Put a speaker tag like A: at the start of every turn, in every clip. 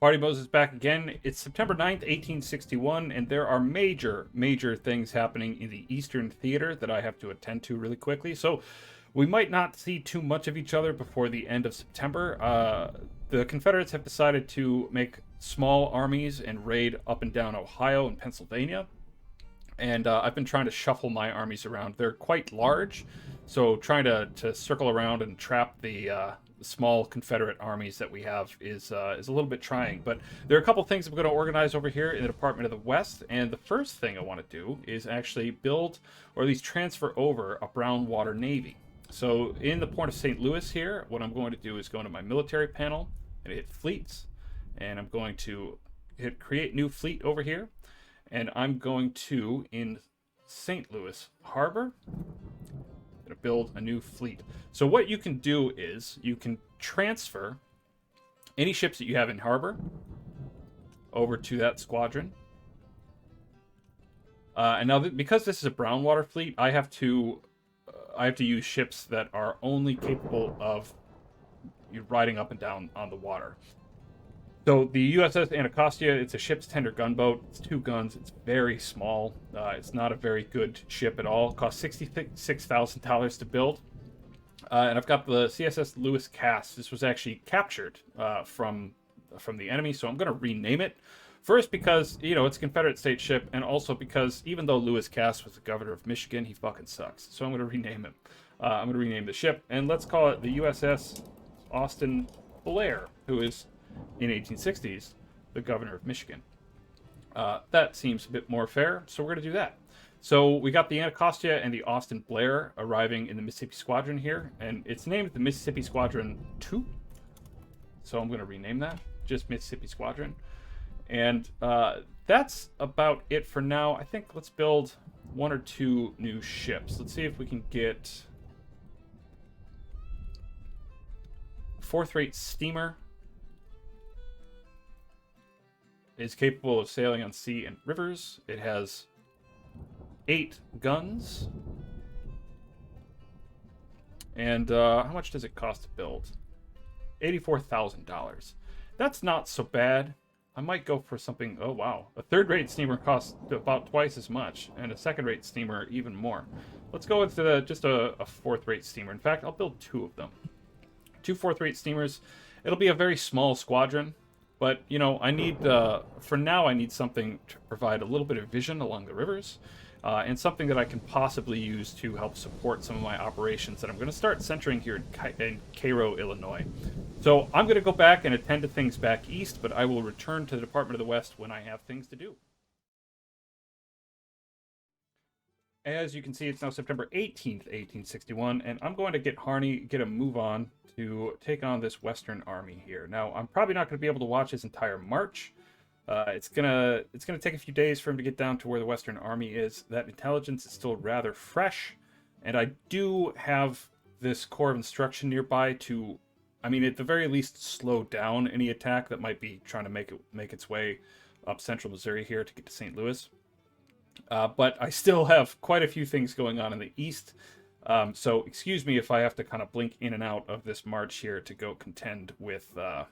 A: Party Moses back again. It's September 9th, 1861, and there are major things happening in the Eastern Theater that I have to attend to really quickly. So we might not see too much of each other before the end of September. The Confederates have decided to make small armies and raid up and down Ohio and Pennsylvania. And I've been trying to shuffle my armies around. They're quite large, so trying to circle around and trap the small Confederate armies that we have is a little bit trying. But there are a couple things I'm going to organize over here in the Department of the West. And the first thing I want to do is actually build, or at least transfer over, a brown water navy. So in the port of St. Louis here, what I'm going to do is go into my military panel and hit fleets. And I'm going to hit create new fleet over here. And I'm going to, in St. Louis Harbor, going to build a new fleet. So what you can do is you can transfer any ships that you have in harbor over to that squadron. And now, because this is a brown water fleet, I have to use ships that are only capable of riding up and down on the water. So the USS Anacostia, it's a ship's tender gunboat. It's 2 guns. It's very small. It's not a very good ship at all. It costs $66,000 to build. And I've got the CSS Lewis Cass. This was actually captured from the enemy, so I'm going to rename it. First, because, it's a Confederate state ship, and also because even though Lewis Cass was the governor of Michigan, he fucking sucks. So I'm going to rename him. I'm going to rename the ship, and let's call it the USS Austin Blair, who is, in 1860s, the governor of Michigan. That seems a bit more fair, so we're going to do that. So we got the Anacostia and the Austin Blair arriving in the Mississippi Squadron here, and it's named the Mississippi Squadron 2. So I'm going to rename that, just Mississippi Squadron. And that's about it for now. I think let's build 1 or 2 new ships. Let's see if we can get 4th-rate steamer. Is capable of sailing on sea and rivers. It has 8 guns. And how much does it cost to build? $84,000. That's not so bad. I might go for something. Oh, wow. A 3rd-rate steamer costs about twice as much, and a 2nd-rate steamer even more. Let's go with just a 4th-rate steamer. In fact, I'll build 2 of them. 2 4th-rate steamers. It'll be a very small squadron. But, I need, for now, I need something to provide a little bit of vision along the rivers, and something that I can possibly use to help support some of my operations that I'm going to start centering here in Cairo, Illinois. So I'm going to go back and attend to things back east, but I will return to the Department of the West when I have things to do. As you can see, it's now September 18th, 1861, and I'm going to get Harney, get a move on to take on this Western Army here. Now, I'm probably not going to be able to watch his entire march. It's gonna take a few days for him to get down to where the Western Army is. That intelligence is still rather fresh, and I do have this Corps of Instruction nearby to, at the very least, slow down any attack that might be trying to make its way up central Missouri here to get to St. Louis. But I still have quite a few things going on in the east. So excuse me if I have to kind of blink in and out of this march here to go contend with the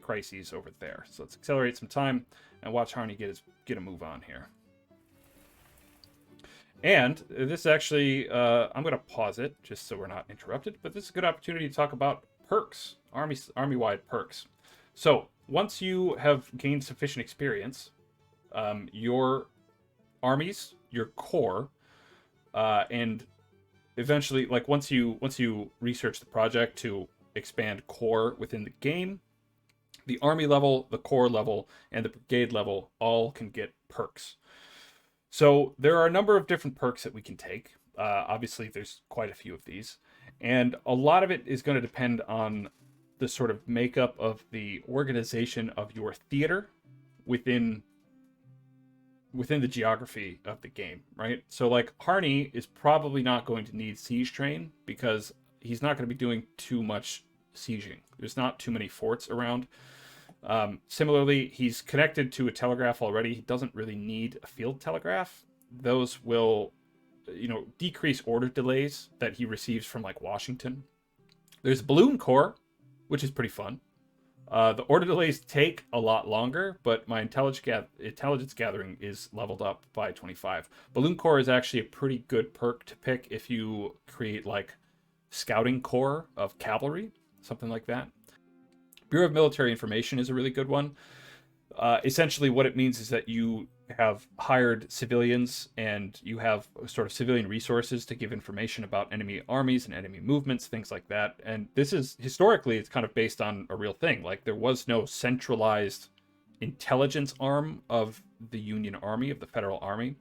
A: crises over there. So let's accelerate some time and watch Harney get a move on here. And this actually, I'm going to pause it just so we're not interrupted. But this is a good opportunity to talk about perks, Army-wide perks. So once you have gained sufficient experience, your armies, your corps, and eventually, once you research the project to expand corps within the game, the army level, the corps level, and the brigade level all can get perks. So there are a number of different perks that we can take. Obviously, there's quite a few of these, and a lot of it is going to depend on the sort of makeup of the organization of your theater within the geography of the game, right? So Harney is probably not going to need siege train because he's not going to be doing too much sieging. There's not too many forts around. Similarly, he's connected to a telegraph already. He doesn't really need a field telegraph. Those will, decrease order delays that he receives from Washington. There's Balloon Corps, which is pretty fun. The order delays take a lot longer, but my intelligence gathering is leveled up by 25. Balloon Corps is actually a pretty good perk to pick if you create like scouting corps of cavalry, something like that. Bureau of Military Information is a really good one. Essentially, what it means is that you have hired civilians and you have sort of civilian resources to give information about enemy armies and enemy movements, things like that. And this is historically, it's kind of based on a real thing. Like there was no centralized intelligence arm of the Union Army, of the Federal Army,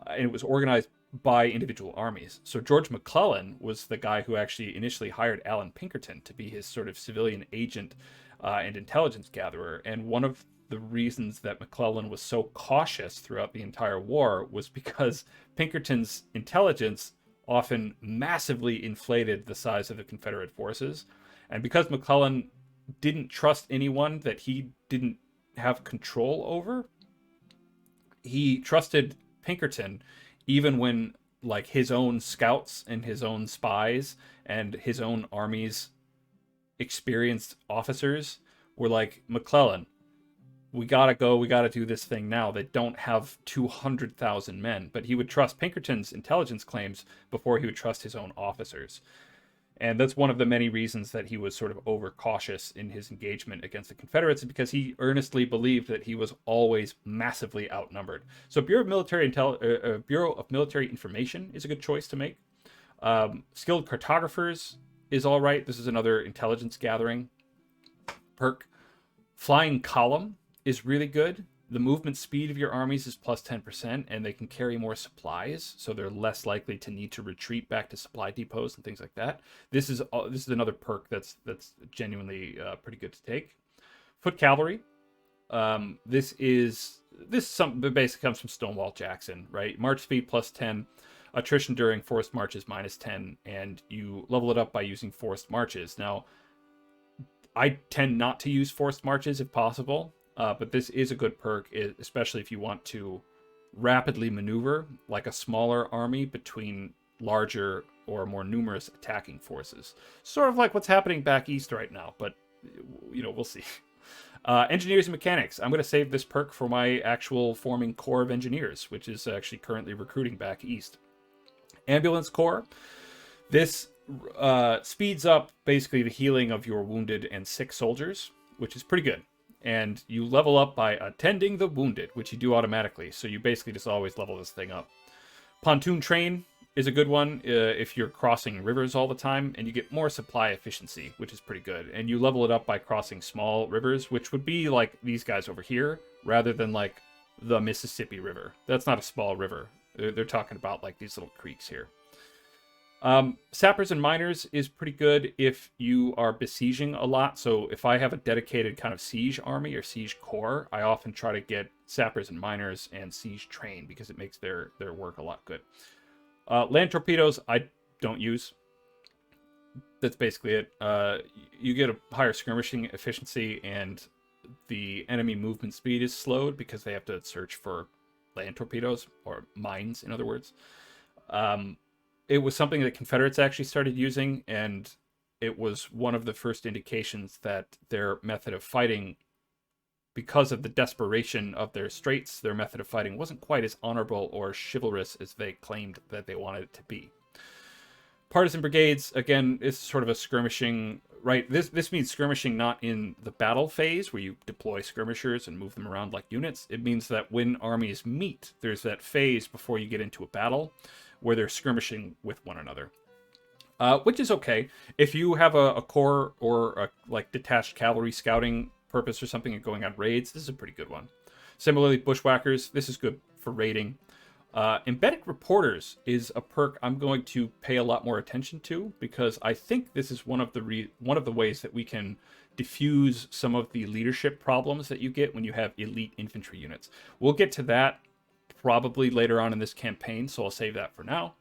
A: and it was organized by individual armies. So George McClellan was the guy who actually initially hired Alan Pinkerton to be his sort of civilian agent and intelligence gatherer. And one of the reasons that McClellan was so cautious throughout the entire war was because Pinkerton's intelligence often massively inflated the size of the Confederate forces. And because McClellan didn't trust anyone that he didn't have control over, he trusted Pinkerton even when like his own scouts and his own spies and his own army's experienced officers were like, McClellan, we gotta go, we gotta do this thing now. They don't have 200,000 men. But he would trust Pinkerton's intelligence claims before he would trust his own officers. And that's one of the many reasons that he was sort of overcautious in his engagement against the Confederates, because he earnestly believed that he was always massively outnumbered. So Bureau of Military Information is a good choice to make. Skilled Cartographers is all right. This is another intelligence gathering perk. Flying Column is really good. The movement speed of your armies is plus 10%, and they can carry more supplies, so they're less likely to need to retreat back to supply depots and things like that. This is another perk that's genuinely pretty good to take. Foot Cavalry. This basically comes from Stonewall Jackson, right? March speed plus 10, attrition during forced marches minus 10, and you level it up by using forced marches. Now, I tend not to use forced marches if possible, but this is a good perk, especially if you want to rapidly maneuver like a smaller army between larger or more numerous attacking forces. Sort of like what's happening back east right now, but we'll see. Engineers and Mechanics. I'm going to save this perk for my actual forming Corps of Engineers, which is actually currently recruiting back east. Ambulance Corps. This speeds up basically the healing of your wounded and sick soldiers, which is pretty good. And you level up by attending the wounded, which you do automatically. So you basically just always level this thing up. Pontoon Train is a good one if you're crossing rivers all the time, and you get more supply efficiency, which is pretty good. And you level it up by crossing small rivers, which would be like these guys over here, rather than like the Mississippi River. That's not a small river. They're talking about like these little creeks here. Sappers and Miners is pretty good if you are besieging a lot. So if I have a dedicated kind of siege army or siege corps, I often try to get Sappers and Miners and siege train because it makes their work a lot good. Land torpedoes, I don't use. That's basically it. You get a higher skirmishing efficiency, and the enemy movement speed is slowed because they have to search for land torpedoes, or mines, in other words. It was something that Confederates actually started using, and it was one of the first indications that their method of fighting, because of the desperation of their straits, their method of fighting wasn't quite as honorable or chivalrous as they claimed that they wanted it to be. Partisan brigades, again, is sort of a skirmishing, right? This means skirmishing not in the battle phase where you deploy skirmishers and move them around like units. It means that when armies meet, there's that phase before you get into a battle where they're skirmishing with one another, which is okay. If you have a corps or a like detached cavalry scouting purpose or something and going on raids, this is a pretty good one. Similarly, bushwhackers, this is good for raiding. Embedded reporters is a perk I'm going to pay a lot more attention to, because I think this is one of the ways that we can diffuse some of the leadership problems that you get when you have elite infantry units. We'll get to that probably later on in this campaign, so I'll save that for now.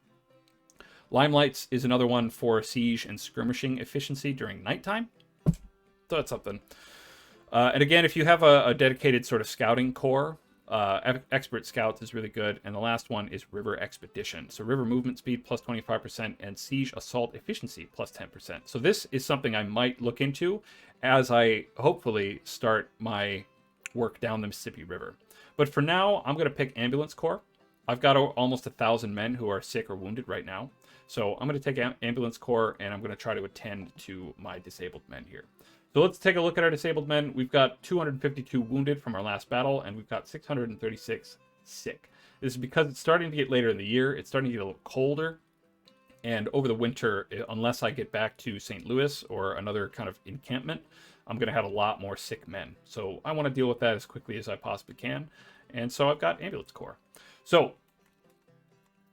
A: Limelights is another one for siege and skirmishing efficiency during nighttime. So that's something. And again, if you have a dedicated sort of scouting corps, Expert Scouts is really good. And the last one is River Expedition. So river movement speed plus 25% and siege assault efficiency plus 10%. So this is something I might look into as I hopefully start my work down the Mississippi River. But for now, I'm going to pick Ambulance Corps. I've got almost 1,000 men who are sick or wounded right now. So I'm going to take Ambulance Corps, and I'm going to try to attend to my disabled men here. So let's take a look at our disabled men. We've got 252 wounded from our last battle, and we've got 636 sick. This is because it's starting to get later in the year. It's starting to get a little colder. And over the winter, unless I get back to St. Louis or another kind of encampment, I'm going to have a lot more sick men. So I want to deal with that as quickly as I possibly can. And so I've got Ambulance Corps. So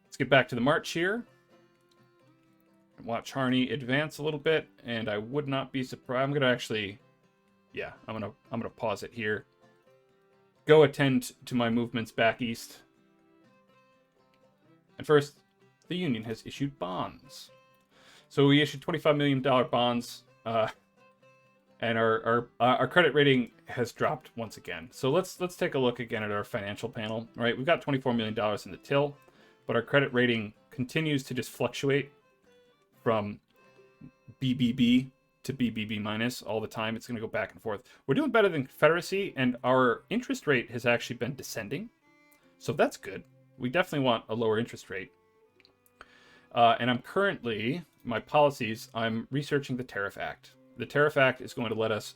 A: let's get back to the march here. Watch Harney advance a little bit, and I would not be surprised. I'm going to actually, yeah, I'm going to pause it here. Go attend to my movements back east. And first, the Union has issued bonds. So we issued $25 million bonds, and our credit rating has dropped once again. So let's take a look again at our financial panel. All right, we've got $24 million in the till, but our credit rating continues to just fluctuate from BBB to BBB minus all the time. It's going to go back and forth. We're doing better than Confederacy, and our interest rate has actually been descending. So that's good. We definitely want a lower interest rate. And I'm currently, my policies, I'm researching the Tariff Act. The Tariff Act is going to let us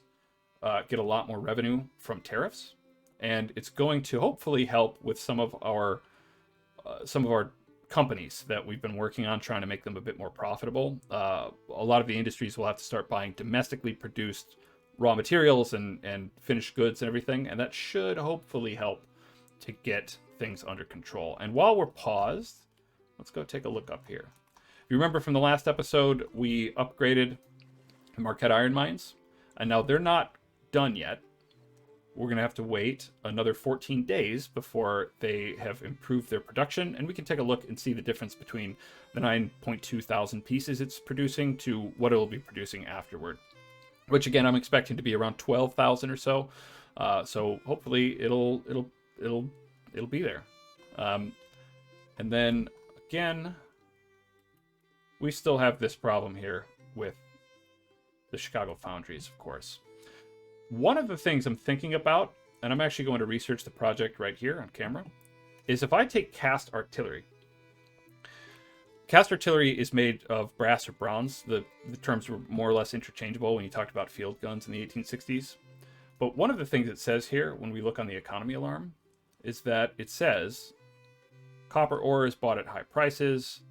A: get a lot more revenue from tariffs, and it's going to hopefully help with some of our companies that we've been working on, trying to make them a bit more profitable. A lot of the industries will have to start buying domestically produced raw materials and finished goods and everything, and that should hopefully help to get things under control. And while we're paused, let's go take a look up here. If you remember from the last episode, we upgraded the Marquette iron mines, and now they're not done yet. We're going to have to wait another 14 days before they have improved their production, and we can take a look and see the difference between the 9.2 thousand pieces it's producing to what it will be producing afterward, which again I'm expecting to be around 12,000 or so. So hopefully it'll be there. And then again, we still have this problem here with the Chicago foundries, of course. One of the things I'm thinking about, and I'm actually going to research the project right here on camera, is if I take cast artillery. Cast artillery is made of brass or bronze. The terms were more or less interchangeable when you talked about field guns in the 1860s. But one of the things it says here when we look on the economy alarm is that it says copper ore is bought at high prices.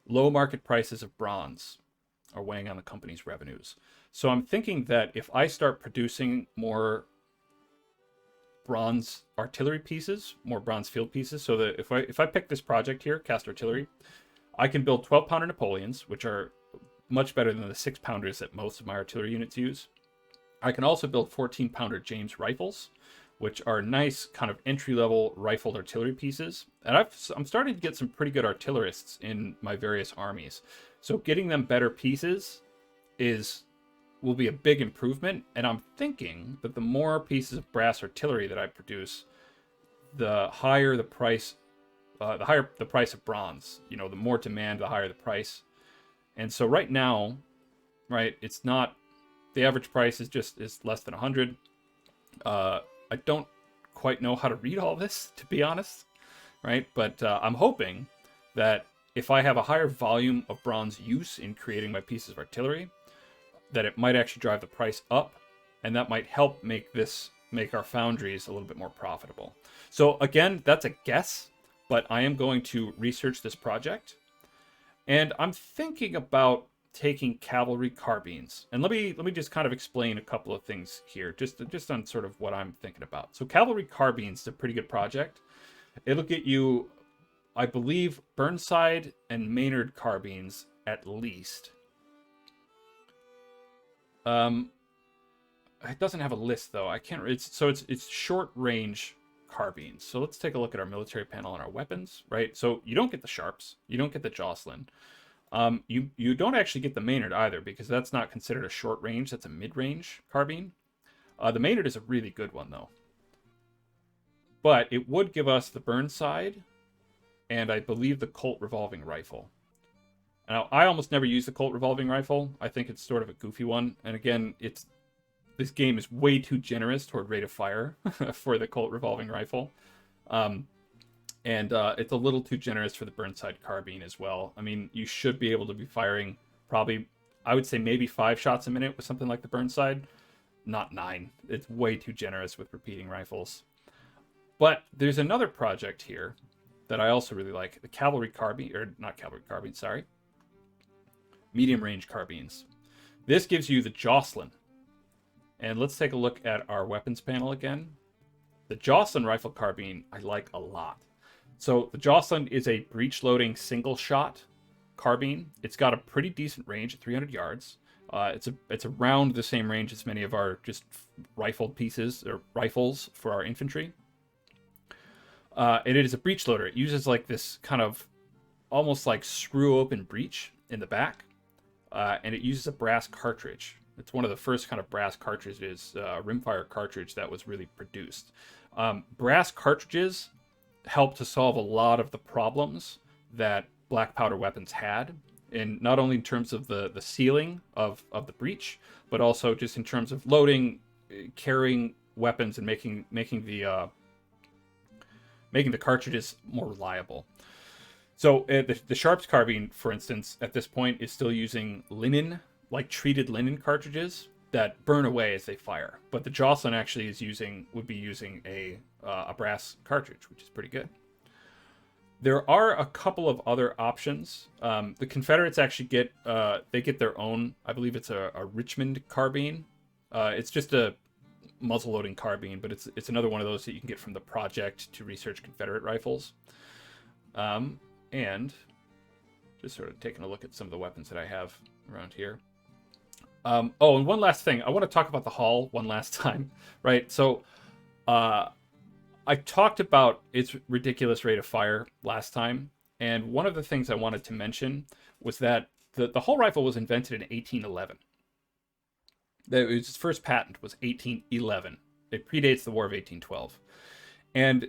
A: Low market prices of bronze are weighing on the company's revenues. So I'm thinking that if I start producing more bronze artillery pieces, more bronze field pieces, so that if I pick this project here, cast artillery, I can build 12-pounder Napoleons, which are much better than the 6-pounders that most of my artillery units use. I can also build 14-pounder James rifles, which are nice kind of entry-level rifled artillery pieces. And I'm starting to get some pretty good artillerists in my various armies. So getting them better pieces will be a big improvement, and I'm thinking that the more pieces of brass artillery that I produce, the higher the price of bronze. You know, the more demand, the higher the price. And so right now, right, it's not, the average price is less than 100. I don't quite know how to read all this, to be honest, right? But I'm hoping that if I have a higher volume of bronze use in creating my pieces of artillery, that it might actually drive the price up, and that might help make our foundries a little bit more profitable. So again, that's a guess, but I am going to research this project, and I'm thinking about taking cavalry carbines. And let me just kind of explain a couple of things here, just on sort of what I'm thinking about. So cavalry carbines is a pretty good project. It'll get you, I believe, Burnside and Maynard carbines at least. It doesn't have a list though. I can't. It's short range carbines. So let's take a look at our military panel and our weapons. Right. So you don't get the Sharps. You don't get the Joslyn. You don't actually get the Maynard either, because that's not considered a short range. That's a mid range carbine. The Maynard is a really good one though. but it would give us the Burnside, and I believe the Colt revolving rifle. Now, I almost never use the Colt revolving rifle. I think it's sort of a goofy one. And again, this game is way too generous toward rate of fire for the Colt revolving rifle. And it's a little too generous for the Burnside carbine as well. I mean, you should be able to be firing probably, I would say maybe 5 shots a minute with something like the Burnside. Not 9. It's way too generous with repeating rifles. But there's another project here that I also really like. The Cavalry carbine, or not Cavalry carbine, sorry. Medium range carbines. This gives you the Joslyn. And let's take a look at our weapons panel again. The Joslyn rifle carbine I like a lot. So the Joslyn is a breech loading single shot carbine. It's got a pretty decent range at 300 yards. It's around the same range as many of our just rifled pieces or rifles for our infantry. And it is a breech loader. It uses like this kind of almost like screw open breech in the back. And it uses a brass cartridge. It's one of the first kind of brass cartridges, rimfire cartridge that was really produced. Brass cartridges help to solve a lot of the problems that black powder weapons had, and not only in terms of the sealing of the breech, but also just in terms of loading, carrying weapons, and making the cartridges more reliable. So the Sharps carbine, for instance, at this point is still using linen, like treated linen cartridges that burn away as they fire. But the Joslyn actually would be using a brass cartridge, which is pretty good. There are a couple of other options. The Confederates actually get their own. I believe it's a Richmond carbine. It's just a muzzle-loading carbine, but it's another one of those that you can get from the Project to Research Confederate Rifles. And just sort of taking a look at some of the weapons that I have around here. And one last thing. I want to talk about the Hall one last time, right? So, I talked about its ridiculous rate of fire last time, and one of the things I wanted to mention was that the Hall rifle was invented in 1811. Its first patent was 1811. It predates the War of 1812. And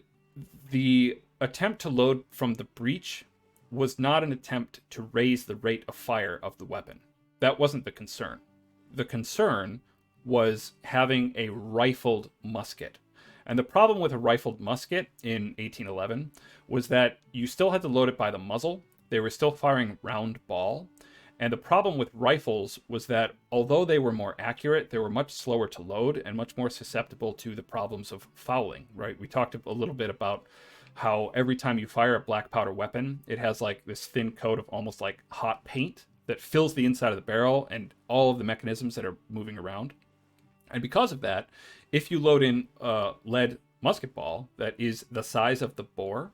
A: the attempt to load from the breech was not an attempt to raise the rate of fire of the weapon. That wasn't the concern. The concern was having a rifled musket. And the problem with a rifled musket in 1811 was that you still had to load it by the muzzle. They were still firing round ball. And the problem with rifles was that although they were more accurate, they were much slower to load and much more susceptible to the problems of fouling, right? We talked a little bit about how every time you fire a black powder weapon, it has like this thin coat of almost like hot paint that fills the inside of the barrel and all of the mechanisms that are moving around. And because of that, if you load in a lead musket ball that is the size of the bore,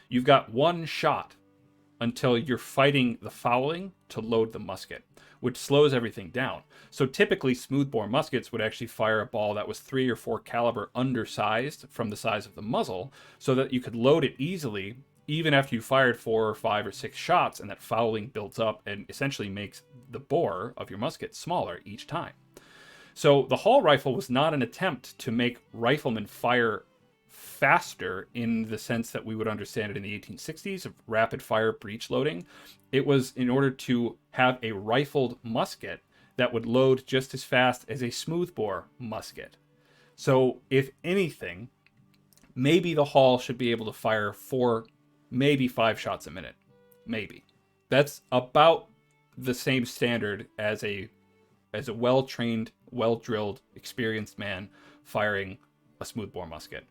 A: you've got one shot until you're fighting the fouling to load the musket, which slows everything down. So typically smoothbore muskets would actually fire a ball that was 3 or 4 caliber undersized from the size of the muzzle so that you could load it easily even after you fired 4 or 5 or 6 shots, and that fouling builds up and essentially makes the bore of your musket smaller each time. So the Hall rifle was not an attempt to make riflemen fire faster in the sense that we would understand it in the 1860s of rapid fire breech loading. It was in order to have a rifled musket that would load just as fast as a smoothbore musket. So if anything, maybe the Hall should be able to fire 4, maybe 5 shots a minute. Maybe. That's about the same standard as a well-trained, well-drilled, experienced man firing a smoothbore musket.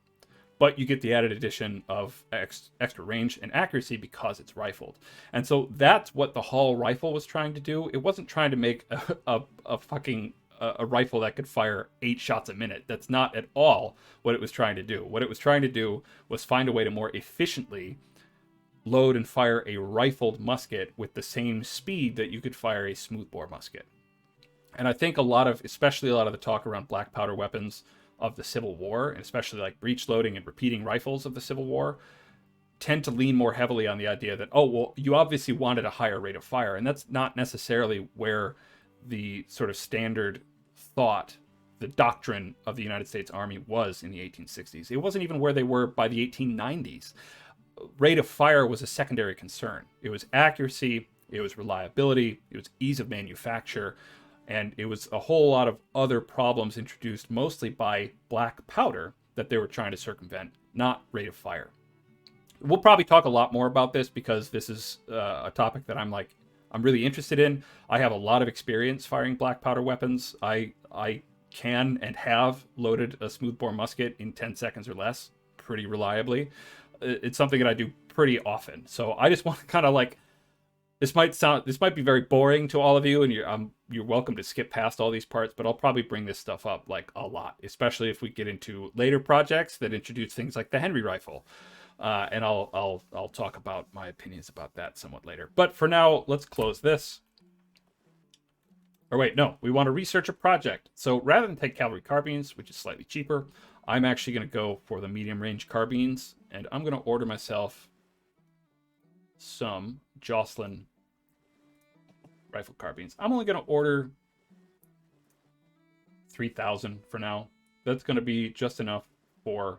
A: But you get the added addition of extra range and accuracy because it's rifled. And so that's what the Hall rifle was trying to do. It wasn't trying to make a rifle that could fire 8 shots a minute. That's not at all what it was trying to do. What it was trying to do was find a way to more efficiently load and fire a rifled musket with the same speed that you could fire a smoothbore musket. And I think especially a lot of the talk around black powder weapons of the Civil War, and especially like breech loading and repeating rifles of the Civil War, tend to lean more heavily on the idea that, oh, well, you obviously wanted a higher rate of fire. And that's not necessarily where the sort of standard thought the doctrine of the United States Army was in the 1860s. It wasn't even where they were by the 1890s. Rate of fire was a secondary concern. It was accuracy, it was reliability, it was ease of manufacture, and it was a whole lot of other problems introduced mostly by black powder that they were trying to circumvent, not rate of fire. We'll probably talk a lot more about this because this is a topic that I'm really interested in. I have a lot of experience firing black powder weapons. I can and have loaded a smoothbore musket in 10 seconds or less pretty reliably. It's something that I do pretty often. So I just want to kind of like, this might be very boring to all of you, and you're welcome to skip past all these parts, but I'll probably bring this stuff up like a lot, especially if we get into later projects that introduce things like the Henry rifle. And I'll talk about my opinions about that somewhat later. But for now, let's close this. Or wait, no, we want to research a project. So rather than take cavalry carbines, which is slightly cheaper, I'm actually going to go for the medium range carbines, and I'm going to order myself some Joslyn rifle carbines. I'm only going to order 3,000 for now. That's going to be just enough for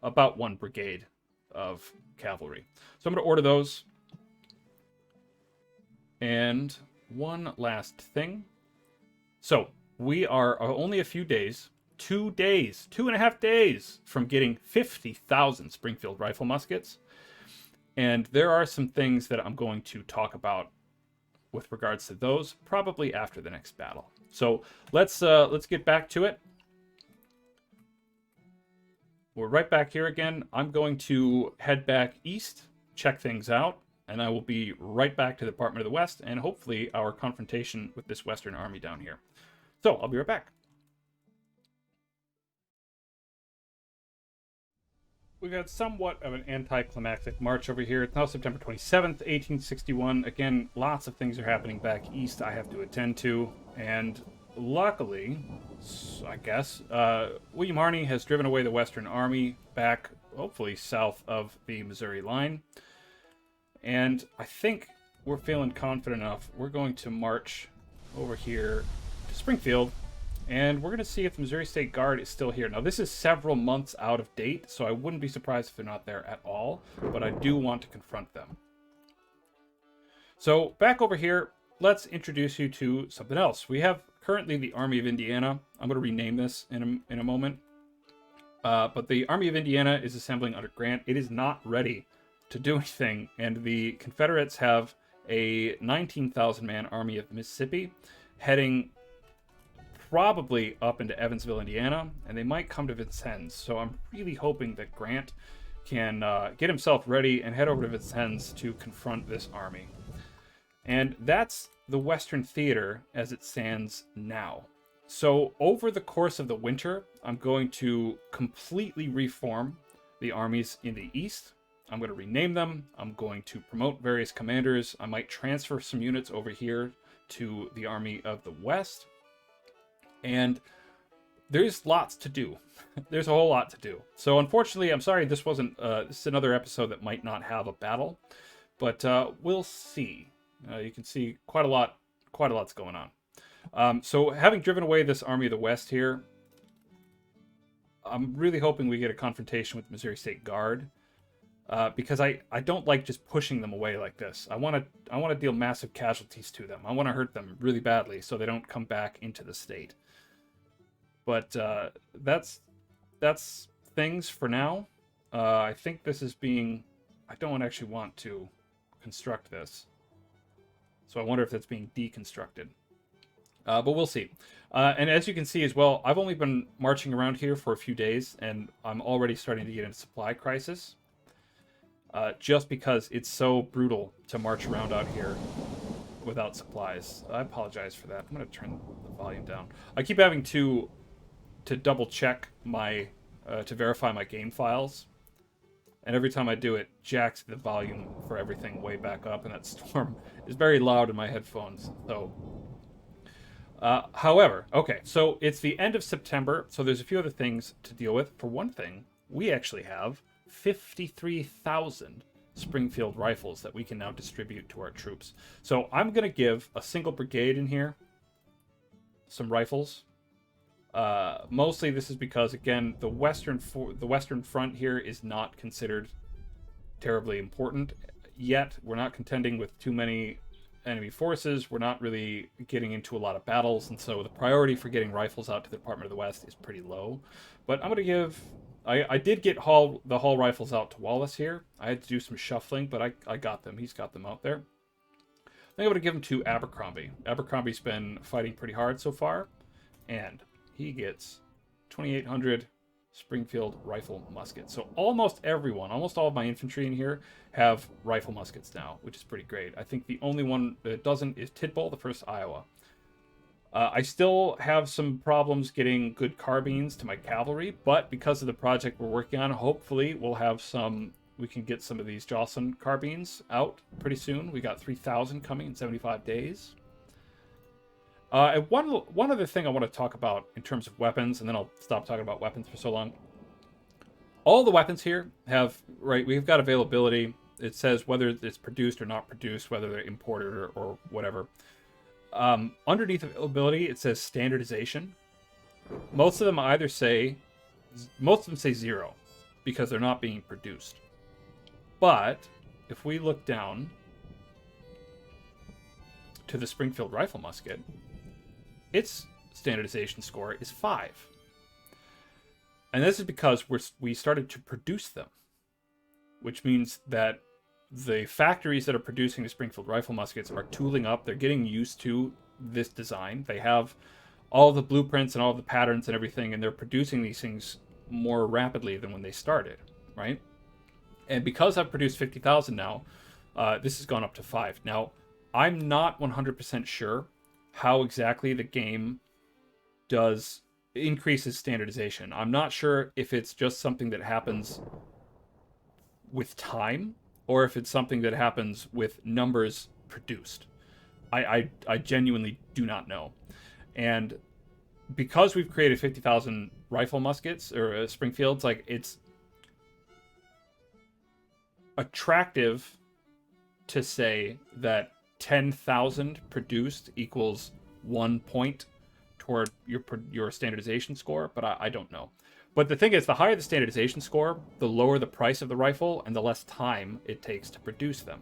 A: about 1 brigade of cavalry. So I'm going to order those. And one last thing. So we are only a few days, 2.5 days from getting 50,000 Springfield Rifle-Muskets. And there are some things that I'm going to talk about with regards to those, probably after the next battle. So let's get back to it. We're right back here again. I'm going to head back east, check things out, and I will be right back to the Department of the West and hopefully our confrontation with this Western Army down here. So I'll be right back. We've had somewhat of an anticlimactic march over here. It's now September 27th, 1861. Again, lots of things are happening back east I have to attend to. And luckily, I guess, William Harney has driven away the Western Army back, hopefully, south of the Missouri line. And I think we're feeling confident enough. We're going to march over here to Springfield. And we're going to see if the Missouri State Guard is still here. Now, this is several months out of date, so I wouldn't be surprised if they're not there at all. But I do want to confront them. So, back over here, let's introduce you to something else. We have currently the Army of Indiana. I'm going to rename this in a moment. But the Army of Indiana is assembling under Grant. It is not ready to do anything. And the Confederates have a 19,000-man Army of the Mississippi heading probably up into Evansville, Indiana, and they might come to Vincennes. So I'm really hoping that Grant can get himself ready and head over to Vincennes to confront this army. And that's the Western Theater as it stands now. So over the course of the winter, I'm going to completely reform the armies in the East. I'm going to rename them. I'm going to promote various commanders. I might transfer some units over here to the Army of the West. And there's lots to do. There's a whole lot to do. So unfortunately, I'm sorry this wasn't, this is another episode that might not have a battle, but we'll see. You can see quite a lot's going on. So having driven away this Army of the West here, I'm really hoping we get a confrontation with the Missouri State Guard, because I don't like just pushing them away like this. I want to deal massive casualties to them. I want to hurt them really badly so they don't come back into the state. But that's things for now. I think this is being... I don't actually want to construct this. So I wonder if that's being deconstructed. But we'll see. And as you can see as well, I've only been marching around here for a few days, and I'm already starting to get into supply crisis. Just because it's so brutal to march around out here without supplies. I apologize for that. I'm going to turn the volume down. I keep having to double check my, to verify my game files. And every time I do it, jacks the volume for everything way back up, and that storm is very loud in my headphones. So, however, okay, so it's the end of September, so there's a few other things to deal with. For one thing, we actually have 53,000 Springfield rifles that we can now distribute to our troops. So I'm going to give a single brigade in here some rifles. Mostly this is because, again, the western front here is not considered terribly important yet. We're not contending with too many enemy forces. We're not really getting into a lot of battles, and so the priority for getting rifles out to the Department of the West is pretty low. But I'm going to give... I did get the Hall rifles out to Wallace here. I had to do some shuffling, but I got them. He's got them out there. I think I'm going to give them to Abercrombie. Abercrombie's been fighting pretty hard so far, and he gets 2,800 Springfield Rifle-Muskets. So almost everyone, almost all of my infantry in here have rifle muskets now, which is pretty great. I think the only one that doesn't is Tidball, the 1st Iowa. I still have some problems getting good carbines to my cavalry, but because of the project we're working on, hopefully we can get some of these Joslyn carbines out pretty soon. We got 3,000 coming in 75 days. And one other thing I want to talk about in terms of weapons, and then I'll stop talking about weapons for so long. All the weapons here have, right, we've got availability. It says whether it's produced or not produced, whether they're imported or whatever. Underneath availability, it says standardization. Most of them say 0 because they're not being produced. But if we look down to the Springfield Rifle-Musket, its standardization score is 5. And this is because we started to produce them, which means that the factories that are producing the Springfield Rifle-Muskets are tooling up. They're getting used to this design. They have all the blueprints and all the patterns and everything, and they're producing these things more rapidly than when they started, right? And because I've produced 50,000 now, this has gone up to 5. Now, I'm not 100% sure how exactly the game increases standardization. I'm not sure if it's just something that happens with time, or if it's something that happens with numbers produced. I genuinely do not know. And because we've created 50,000 rifle muskets, or Springfields, like, it's attractive to say that 10,000 produced equals 1 point toward your standardization score, but I don't know. But the thing is, the higher the standardization score, the lower the price of the rifle and the less time it takes to produce them.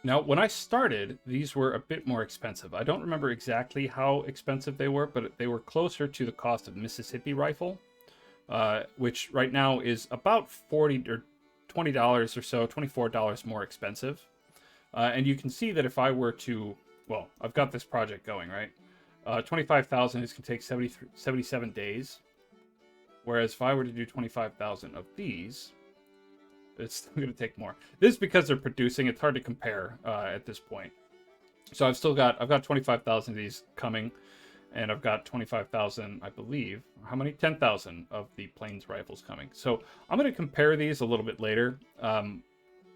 A: Now, when I started, these were a bit more expensive. I don't remember exactly how expensive they were, but they were closer to the cost of Mississippi rifle, which right now is about $40 or $20 or so, $24 more expensive. And you can see that if I were to, well, I've got this project going, right? 25,000 is going to take 77 days. Whereas if I were to do 25,000 of these, it's still going to take more. This is because they're producing. It's hard to compare at this point. So I've got 25,000 of these coming, and I've got 25,000, I believe. How many? 10,000 of the Plains rifles coming. So I'm going to compare these a little bit later.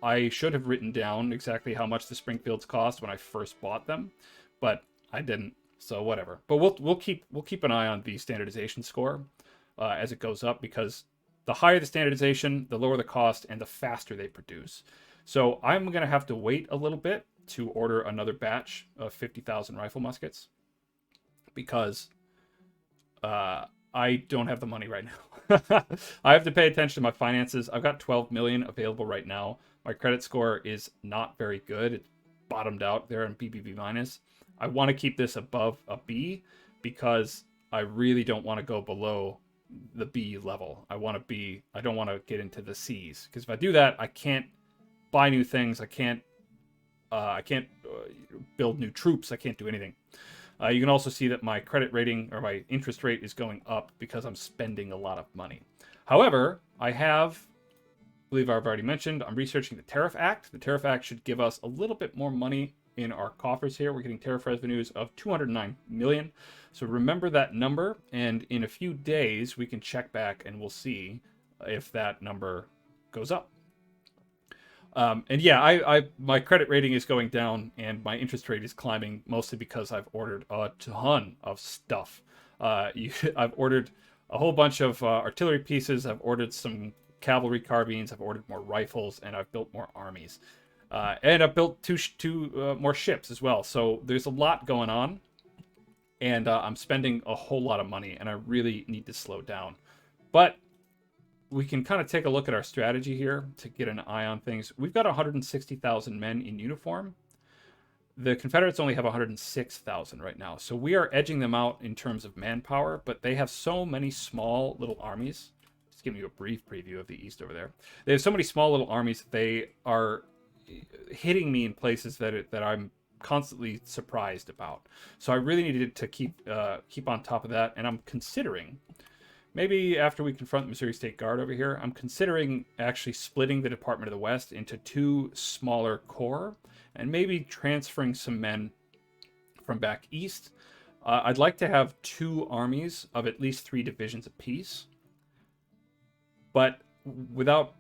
A: I should have written down exactly how much the Springfields cost when I first bought them, but I didn't. So whatever. But we'll keep an eye on the standardization score as it goes up, because the higher the standardization, the lower the cost, and the faster they produce. So I'm going to have to wait a little bit to order another batch of 50,000 rifle muskets, because I don't have the money right now. I have to pay attention to my finances. I've got 12 million available right now. My credit score is not very good. It's bottomed out there in BBB minus. I want to keep this above a B, because I really don't want to go below the B level. I don't want to get into the C's, because if I do that, I can't buy new things. I can't build new troops. I can't do anything. You can also see that my credit rating, or my interest rate, is going up because I'm spending a lot of money. However, I believe I've already mentioned, I'm researching the Tariff Act. The Tariff Act should give us a little bit more money in our coffers here. We're getting tariff revenues of 209 million. So remember that number, and in a few days we can check back and we'll see if that number goes up. And yeah, my credit rating is going down and my interest rate is climbing, mostly because I've ordered a ton of stuff. I've ordered a whole bunch of artillery pieces. I've ordered some cavalry carbines. I've ordered more rifles, and I've built more armies. And I've built two more ships as well. So there's a lot going on. and I'm spending a whole lot of money, and I really need to slow down. But we can kind of take a look at our strategy here to get an eye on things. We've got 160,000 men in uniform. The Confederates only have 106,000 right now. So we are edging them out in terms of manpower, but they have so many small little armies. Just giving you a brief preview of the East over there. They have so many small little armies that they are hitting me in places that I'm constantly surprised about. So I really needed to keep on top of that, and I'm considering, maybe after we confront the Missouri State Guard over here, I'm considering actually splitting the Department of the West into 2 smaller corps, and maybe transferring some men from back east. I'd like to have 2 armies of at least 3 divisions apiece, but without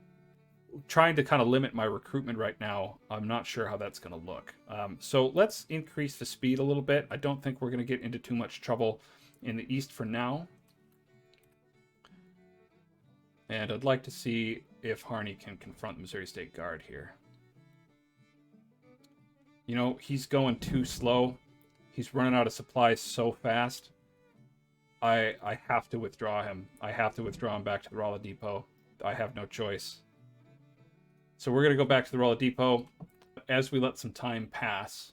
A: trying to kind of limit my recruitment right now, I'm not sure how that's going to look. So let's increase the speed a little bit. I don't think we're going to get into too much trouble in the east for now. And I'd like to see if Harney can confront the Missouri State Guard here. You know, he's going too slow. He's running out of supplies so fast. I have to withdraw him. I have to withdraw him back to the Rolla Depot. I have no choice. So we're going to go back to the Rolla Depot. As we let some time pass,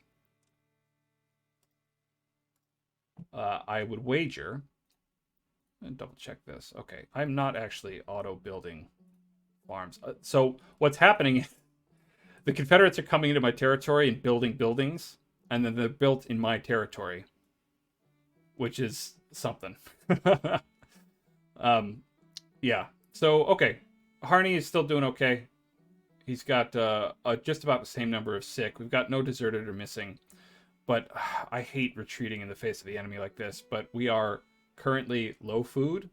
A: I would wager, and double check this. Okay, I'm not actually auto building farms. So what's happening is the Confederates are coming into my territory and building buildings, and then they're built in my territory, which is something. Yeah. So, okay. Harney is still doing okay. He's got just about the same number of sick. We've got no deserted or missing. But I hate retreating in the face of the enemy like this. But we are currently low food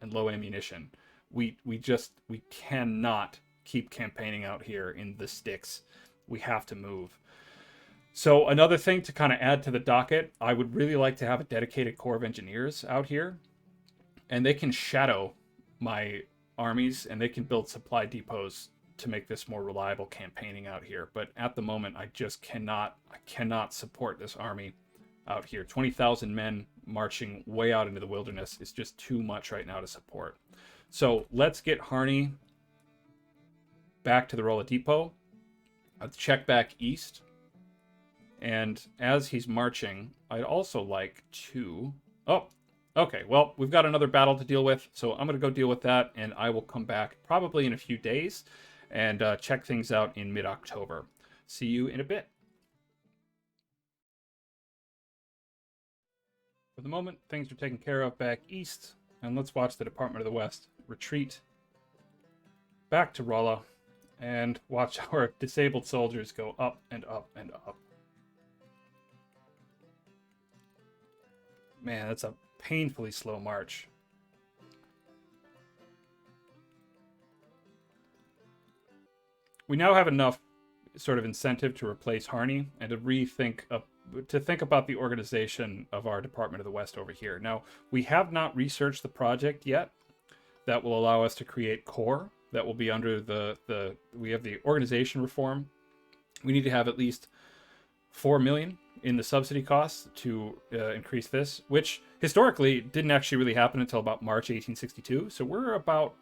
A: and low ammunition. We cannot keep campaigning out here in the sticks. We have to move. So another thing to kind of add to the docket, I would really like to have a dedicated Corps of Engineers out here. And they can shadow my armies, and they can build supply depots to make this more reliable campaigning out here. But at the moment, I just cannot support this army out here. 20,000 men marching way out into the wilderness is just too much right now to support. So let's get Harney back to the Rolla Depot. Let's check back east. And as he's marching, I'd also like to... Oh, okay. Well, we've got another battle to deal with, so I'm going to go deal with that, and I will come back probably in a few days and check things out in mid-October. See you in a bit. For the moment, things are taken care of back east, and let's watch the Department of the West retreat back to Rolla and watch our disabled soldiers go up and up and up. Man, that's a painfully slow march. We now have enough sort of incentive to replace Harney and to think about the organization of our Department of the West over here. Now, we have not researched the project yet that will allow us to create corps that will be under we have the organization reform. We need to have at least 4 million in the subsidy costs to increase this, which historically didn't actually really happen until about March 1862. So we're about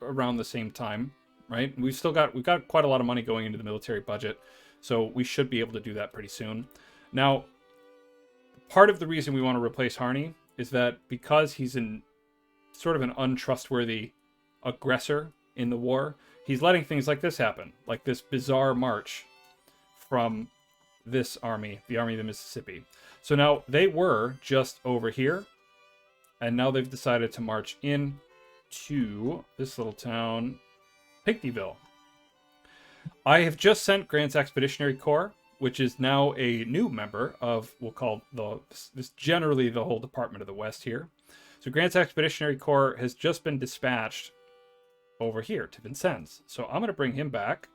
A: around the same time, right? We've got quite a lot of money going into the military budget, so we should be able to do that pretty soon. Now, part of the reason we want to replace Harney is that because he's sort of an untrustworthy aggressor in the war, he's letting things like this happen, like this bizarre march from this army, the Army of the Mississippi. So now they were just over here, and now they've decided to march in to this little town, Pinckneyville. I have just sent Grant's Expeditionary Corps, which is now a new member of, we'll call this generally the whole Department of the West here. So Grant's Expeditionary Corps has just been dispatched over here to Vincennes. So I'm going to bring him back,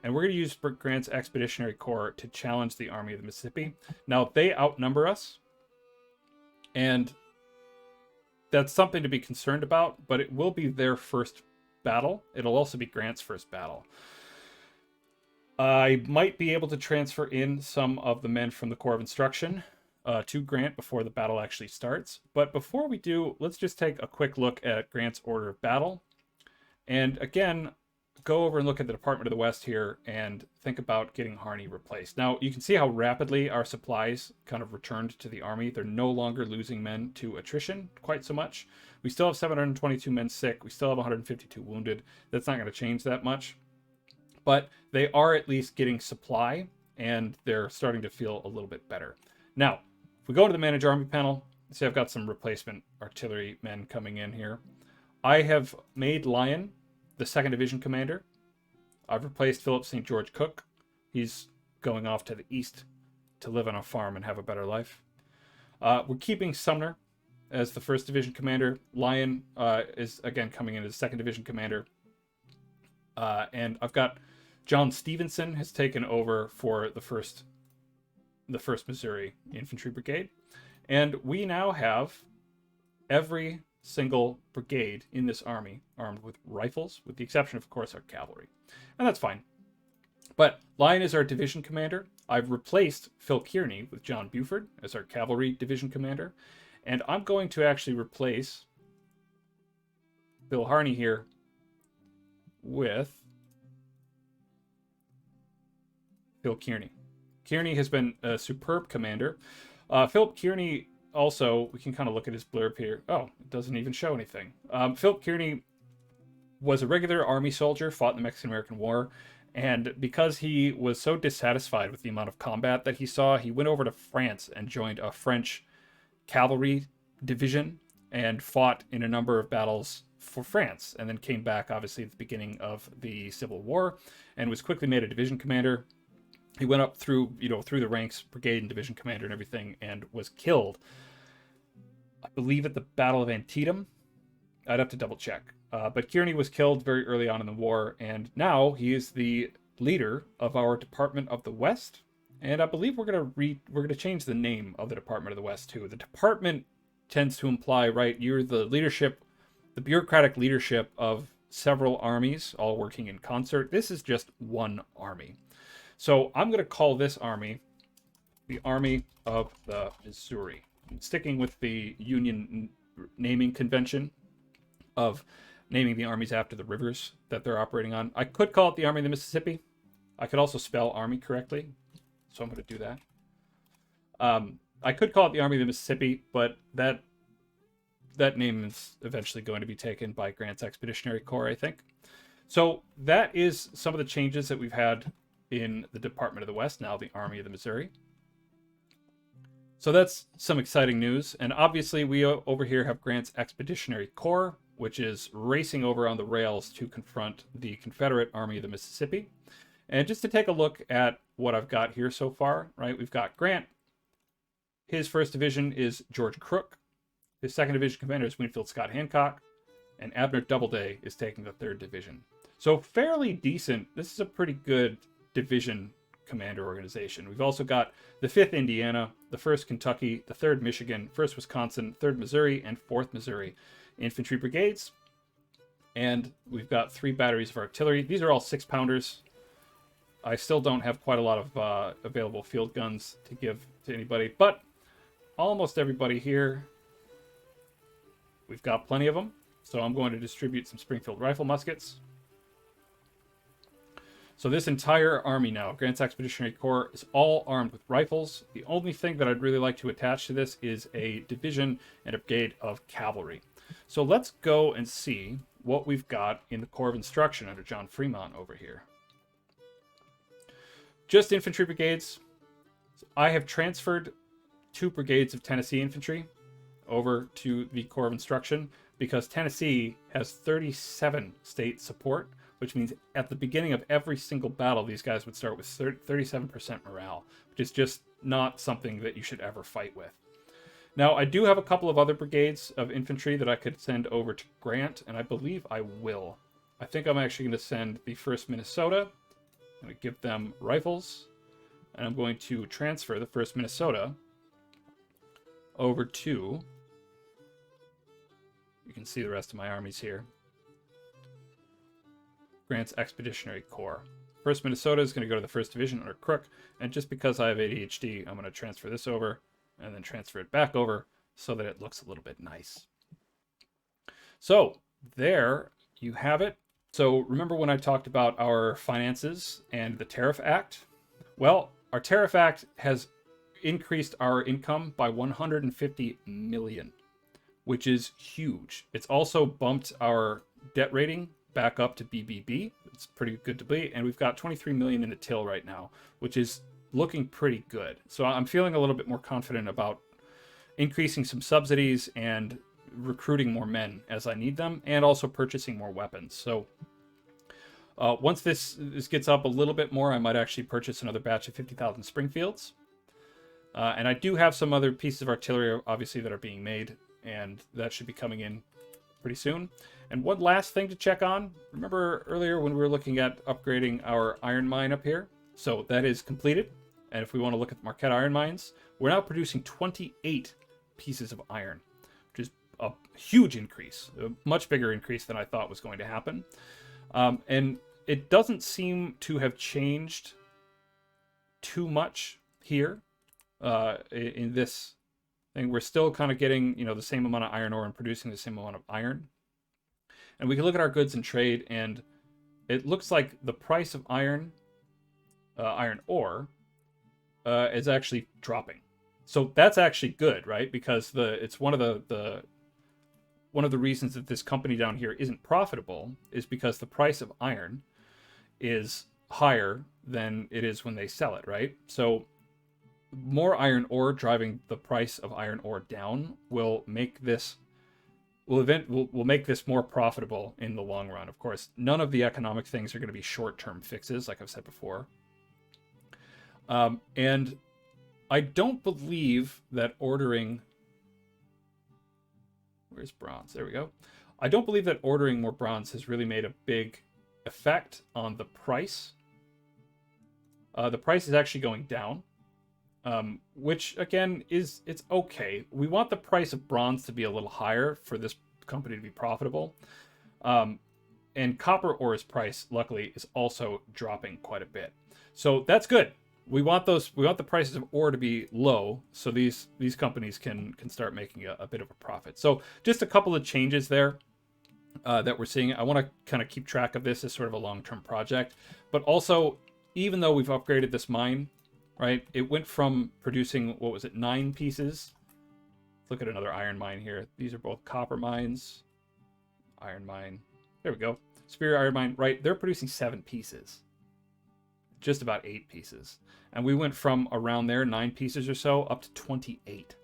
A: and we're going to use Grant's Expeditionary Corps to challenge the Army of the Mississippi. Now, they outnumber us, and that's something to be concerned about, but it will be their first battle. It'll also be Grant's first battle. I might be able to transfer in some of the men from the Corps of Instruction to Grant before the battle actually starts. But before we do, let's just take a quick look at Grant's order of battle. And again, go over and look at the Department of the West here and think about getting Harney replaced. Now, you can see how rapidly our supplies kind of returned to the army. They're no longer losing men to attrition quite so much. We still have 722 men sick. We still have 152 wounded. That's not going to change that much. But they are at least getting supply, and they're starting to feel a little bit better. Now, if we go to the Manage Army panel, see I've got some replacement artillery men coming in here. I have made Lyon the 2nd Division commander. I've replaced Philip St. George Cook. He's going off to the east to live on a farm and have a better life. We're keeping Sumner as the 1st Division commander. Lyon is, again, coming in as 2nd Division commander. And I've got John Stevenson has taken over for the 1st Missouri Infantry Brigade. And we now have every single brigade in this army armed with rifles, with the exception of course, our cavalry. And that's fine. But Lyon is our division commander. I've replaced Phil Kearney with John Buford as our cavalry division commander. And I'm going to actually replace Bill Harney here with Phil Kearney. Kearney has been a superb commander. Philip Kearney also, we can kind of look at his blurb here. Oh, it doesn't even show anything. Philip Kearney was a regular army soldier, fought in the Mexican-American War, and because he was so dissatisfied with the amount of combat that he saw, he went over to France and joined a French cavalry division and fought in a number of battles for France, and then came back, obviously, at the beginning of the Civil War, and was quickly made a division commander. He went up through the ranks, brigade and division commander and everything, and was killed, I believe, at the Battle of Antietam. I'd have to double check. But Kearney was killed very early on in the war, and now he is the leader of our Department of the West. And I believe we're gonna change the name of the Department of the West too. The department tends to imply, right, you're the leadership, the bureaucratic leadership of several armies all working in concert. This is just one army. So I'm going to call this army the Army of the Missouri. I'm sticking with the Union naming convention of naming the armies after the rivers that they're operating on. I could call it the Army of the Mississippi. I could also spell army correctly, so I'm going to do that. I could call it the Army of the Mississippi, but that name is eventually going to be taken by Grant's Expeditionary Corps, I think. So that is some of the changes that we've had in the Department of the West, now the Army of the Missouri. So that's some exciting news. And obviously we over here have Grant's Expeditionary Corps, which is racing over on the rails to confront the Confederate Army of the Mississippi. And just to take a look at what I've got here so far, right? We've got Grant. His 1st Division is George Crook. His 2nd Division commander is Winfield Scott Hancock. And Abner Doubleday is taking the 3rd Division. So fairly decent. This is a pretty good division commander organization. We've also got the 5th Indiana, the 1st Kentucky, the 3rd Michigan, 1st Wisconsin, 3rd Missouri, and 4th Missouri infantry brigades. And we've got 3 batteries of artillery. These are all 6-pounders. I still don't have quite a lot of available field guns to give to anybody, but almost everybody here, we've got plenty of them. So I'm going to distribute some Springfield Rifle-Muskets. So this entire army now, Grant's Expeditionary Corps, is all armed with rifles. The only thing that I'd really like to attach to this is a division and a brigade of cavalry. So let's go and see what we've got in the Corps of Instruction under John Fremont over here. Just infantry brigades. I have transferred 2 brigades of Tennessee infantry over to the Corps of Instruction because Tennessee has 37 state support, which means at the beginning of every single battle, these guys would start with 37% morale, which is just not something that you should ever fight with. Now, I do have a couple of other brigades of infantry that I could send over to Grant, and I believe I will. I think I'm actually going to send the 1st Minnesota. I'm going to give them rifles, and I'm going to transfer the 1st Minnesota over to... You can see the rest of my armies here. Grant's Expeditionary Corps. 1st Minnesota is going to go to the 1st Division under Crook, and just because I have ADHD, I'm going to transfer this over and then transfer it back over so that it looks a little bit nice. So there you have it. So remember when I talked about our finances and the Tariff Act? Well, our Tariff Act has increased our income by 150 million, which is huge. It's also bumped our debt rating back up to BBB. It's pretty good to be. And we've got 23 million in the till right now, which is looking pretty good. So I'm feeling a little bit more confident about increasing some subsidies and recruiting more men as I need them, and also purchasing more weapons. So once this gets up a little bit more, I might actually purchase another batch of 50,000 Springfields. And I do have some other pieces of artillery, obviously, that are being made, and that should be coming in pretty soon. And one last thing to check on. Remember earlier when we were looking at upgrading our iron mine up here? So that is completed. And if we want to look at the Marquette iron mines, we're now producing 28 pieces of iron, which is a huge increase, a much bigger increase than I thought was going to happen. And it doesn't seem to have changed too much here in this thing. We're still kind of getting, the same amount of iron ore and producing the same amount of iron. And we can look at our goods and trade, and it looks like the price of iron ore, is actually dropping. So that's actually good, right? Because it's one of the reasons that this company down here isn't profitable is because the price of iron is higher than it is when they sell it, right? So more iron ore driving the price of iron ore down will make this will make this more profitable in the long run. Of course, none of the economic things are going to be short-term fixes, like I've said before. And I don't believe that ordering... Where's bronze? There we go. I don't believe that ordering more bronze has really made a big effect on the price. The price is actually going down, which again it's okay. We want the price of bronze to be a little higher for this company to be profitable. And copper ore's price, luckily, is also dropping quite a bit. So that's good. We want the prices of ore to be low, so these companies can start making a bit of a profit. So just a couple of changes there that we're seeing. I want to kind of keep track of this as sort of a long-term project, but also, even though we've upgraded this mine, right? It went from producing, 9 pieces. Let's look at another iron mine here. These are both copper mines. Iron mine. There we go. Superior iron mine, right? They're producing 7 pieces. Just about 8 pieces. And we went from around there, 9 pieces or so, up to 28.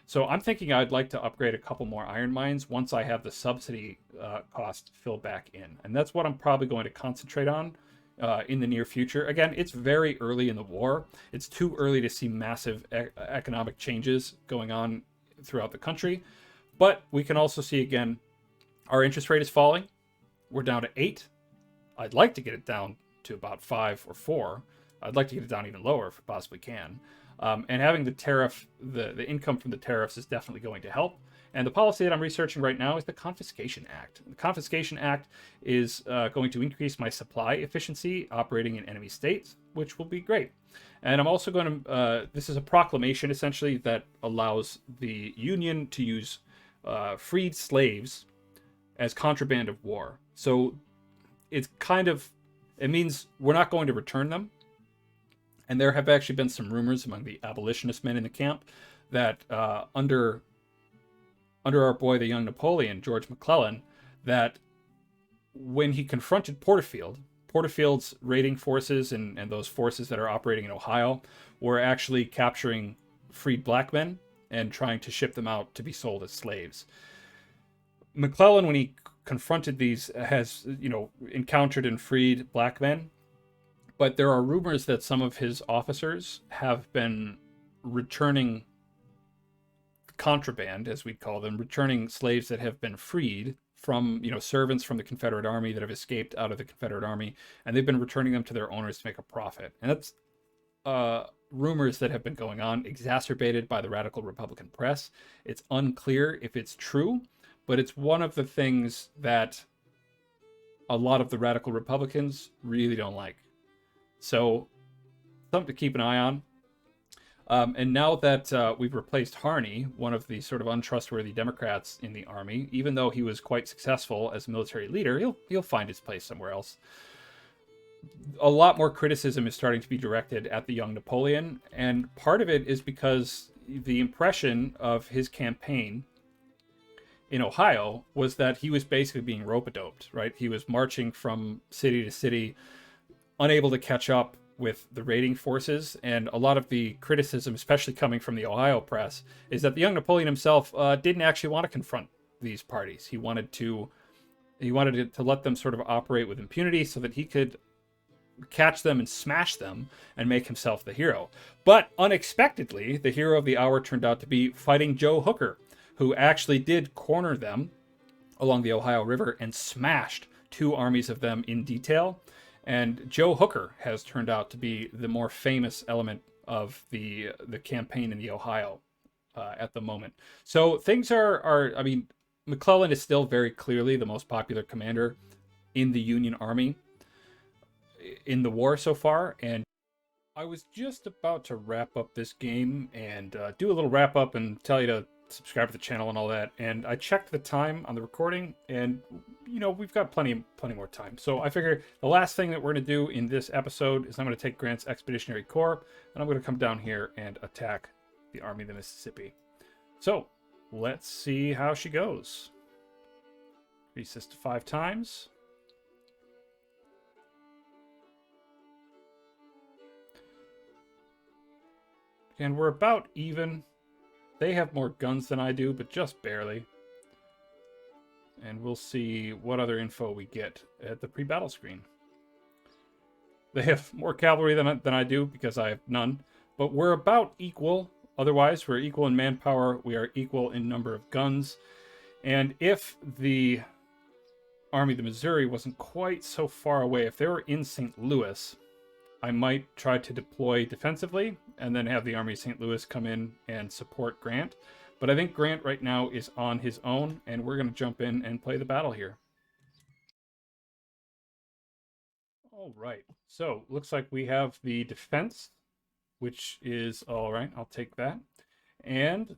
A: So I'm thinking I'd like to upgrade a couple more iron mines once I have the subsidy cost filled back in. And that's what I'm probably going to concentrate on in the near future. Again, it's very early in the war. It's too early to see massive economic changes going on throughout the country. But we can also see, again, our interest rate is falling. We're down to 8. I'd like to get it down to about 5 or 4. I'd like to get it down even lower if we possibly can. And having the tariff, the income from the tariffs is definitely going to help. And the policy that I'm researching right now is the Confiscation Act. The Confiscation Act is going to increase my supply efficiency operating in enemy states, which will be great. And I'm also going to, this is a proclamation essentially that allows the Union to use freed slaves as contraband of war. So it's it means we're not going to return them. And there have actually been some rumors among the abolitionist men in the camp that under our boy, the young Napoleon, George McClellan, that when he confronted Porterfield's raiding forces and those forces that are operating in Ohio were actually capturing freed black men and trying to ship them out to be sold as slaves. McClellan, when he confronted these, has, encountered and freed black men. But there are rumors that some of his officers have been returning contraband, as we'd call them, returning slaves that have been freed from, servants from the Confederate Army that have escaped out of the Confederate Army, and they've been returning them to their owners to make a profit. And that's rumors that have been going on, exacerbated by the radical Republican press. It's unclear if it's true, but it's one of the things that a lot of the radical Republicans really don't like. So, something to keep an eye on. And now that we've replaced Harney, one of the sort of untrustworthy Democrats in the army, even though he was quite successful as a military leader, he'll find his place somewhere else. A lot more criticism is starting to be directed at the young Napoleon, and part of it is because the impression of his campaign in Ohio was that he was basically being rope-a-doped, right? He was marching from city to city, unable to catch up with the raiding forces, and a lot of the criticism, especially coming from the Ohio press, is that the young Napoleon himself didn't actually want to confront these parties. He wanted to let them sort of operate with impunity so that he could catch them and smash them and make himself the hero. But unexpectedly, the hero of the hour turned out to be Fighting Joe Hooker, who actually did corner them along the Ohio River and smashed 2 armies of them in detail. And Joe Hooker has turned out to be the more famous element of the campaign in the Ohio at the moment. So things are, I mean, McClellan is still very clearly the most popular commander in the Union Army in the war so far. And I was just about to wrap up this game and do a little wrap up and tell you to subscribe to the channel and all that. And I checked the time on the recording, and you know, we've got plenty more time. So I figure the last thing that we're going to do in this episode is I'm going to take Grant's Expeditionary Corps, and I'm going to come down here and attack the Army of the Mississippi. So let's see how she goes. Increase this to 5 times. And we're about even. They have more guns than I do, but just barely. And we'll see what other info we get at the pre-battle screen. They have more cavalry than I do, because I have none. But we're about equal. Otherwise, we're equal in manpower. We are equal in number of guns. And if the Army of the Missouri wasn't quite so far away, if they were in St. Louis, I might try to deploy defensively and then have the Army of St. Louis come in and support Grant. But I think Grant right now is on his own, and we're going to jump in and play the battle here. All right, so looks like we have the defense, which is all right. I'll take that. And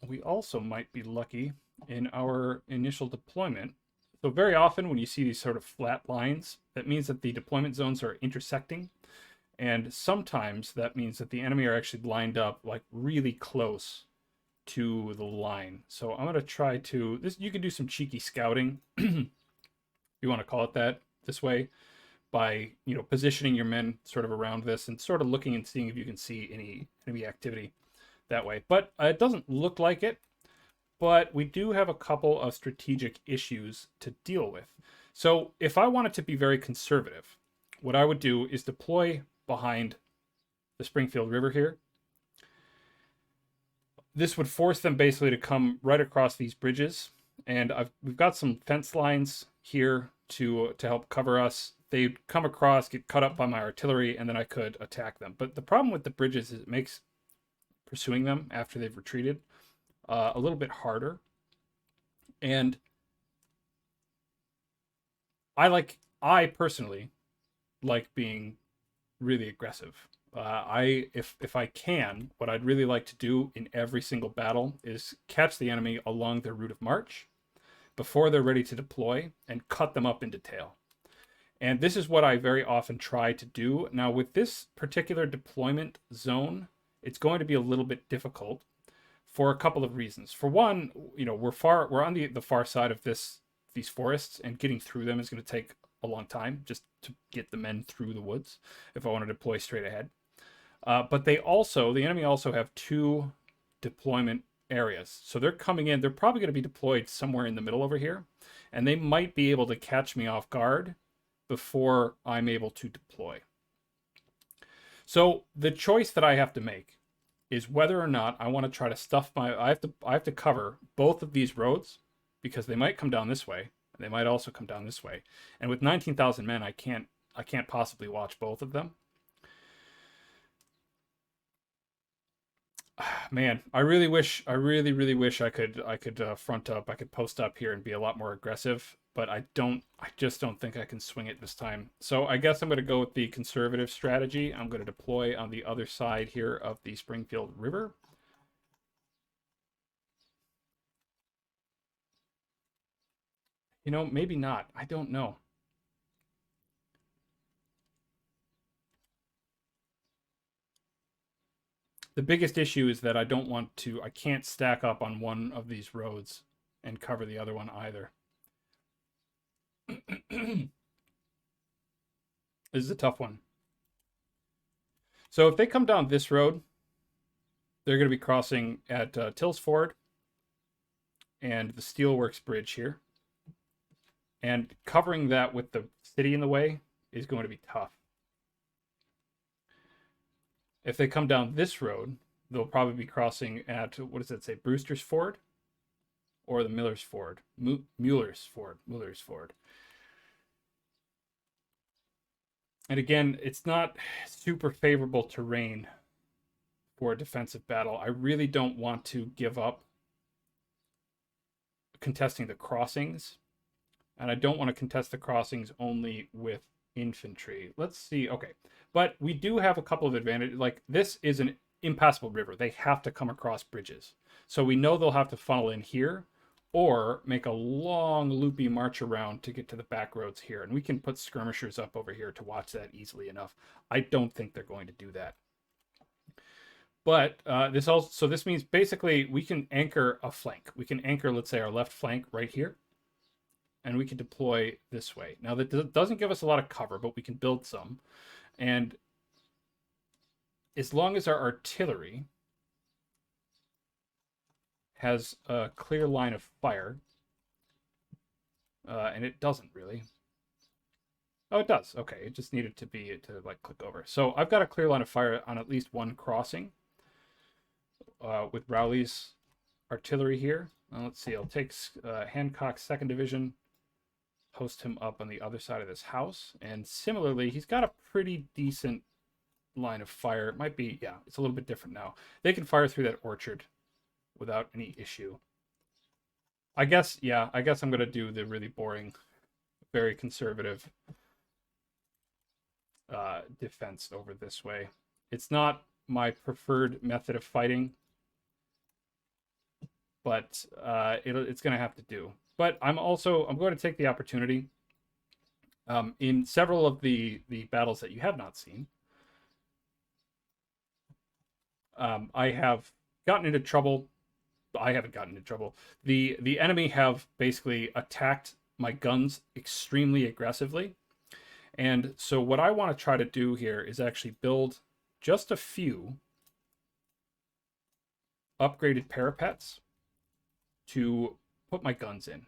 A: we also might be lucky in our initial deployment. So very often when you see these sort of flat lines, that means that the deployment zones are intersecting. And sometimes that means that the enemy are actually lined up like really close to the line. So I'm going to try to, you can do some cheeky scouting, if you want to call it that, this way, by, you know, positioning your men sort of around this and sort of looking and seeing if you can see any enemy activity that way. But it doesn't look like it. But we do have a couple of strategic issues to deal with. So if I wanted to be very conservative, what I would do is deploy behind the Springfield River here. This would force them basically to come right across these bridges. And we've got some fence lines here to help cover us. They'd come across, get cut up by my artillery, and then I could attack them. But the problem with the bridges is it makes pursuing them after they've retreated a little bit harder. And I personally like being really aggressive. If I can, what I'd really like to do in every single battle is catch the enemy along their route of march before they're ready to deploy and cut them up in detail. And this is what I very often try to do. Now with this particular deployment zone, it's going to be a little bit difficult for a couple of reasons. For one, you know, we're on the far side of these forests, and getting through them is going to take a long time just to get the men through the woods if I want to deploy straight ahead. But the enemy also have 2 deployment areas. So they're coming in, they're probably going to be deployed somewhere in the middle over here, and they might be able to catch me off guard before I'm able to deploy. So the choice that I have to make is whether or not I want to try to stuff I have to cover both of these roads, because they might come down this way, and they might also come down this way. And with 19,000 men, I can't possibly watch both of them. Man, I really wish I could front up, I could post up here and be a lot more aggressive, but I just don't think I can swing it this time. So I guess I'm going to go with the conservative strategy. I'm going to deploy on the other side here of the Springfield River. You know, maybe not. I don't know. The biggest issue is that I can't stack up on one of these roads and cover the other one either. This is a tough one. So if they come down this road, they're going to be crossing at Tills Ford and the Steelworks Bridge here. And covering that with the city in the way is going to be tough. If they come down this road, they'll probably be crossing at, what does that say, Brewster's Ford? Or the Miller's Ford? Muller's Ford. And again, it's not super favorable terrain for a defensive battle. I really don't want to give up contesting the crossings. And I don't want to contest the crossings only with infantry. Let's see. Okay. But we do have a couple of advantages. Like, this is an impassable river. They have to come across bridges. So we know they'll have to funnel in here or make a long loopy march around to get to the back roads here. And we can put skirmishers up over here to watch that easily enough. I don't think they're going to do that. But this means basically we can anchor a flank. We can anchor, let's say, our left flank right here. And we can deploy this way. Now, that doesn't give us a lot of cover, but we can build some. And as long as our artillery has a clear line of fire, and it doesn't really. Oh, it does. Okay, it just needed to like click over. So I've got a clear line of fire on at least one crossing with Rowley's artillery here. Let's see. I'll take Hancock's 2nd Division. Post him up on the other side of this house. And similarly, he's got a pretty decent line of fire. It might be, yeah, it's a little bit different now. They can fire through that orchard without any issue. I guess I'm going to do the really boring, very conservative defense over this way. It's not my preferred method of fighting, but it's going to have to do. But I'm going to take the opportunity in several of the battles that you have not seen. I have gotten into trouble. I haven't gotten into trouble. The enemy have basically attacked my guns extremely aggressively. And so what I want to try to do here is actually build just a few upgraded parapets to put my guns in.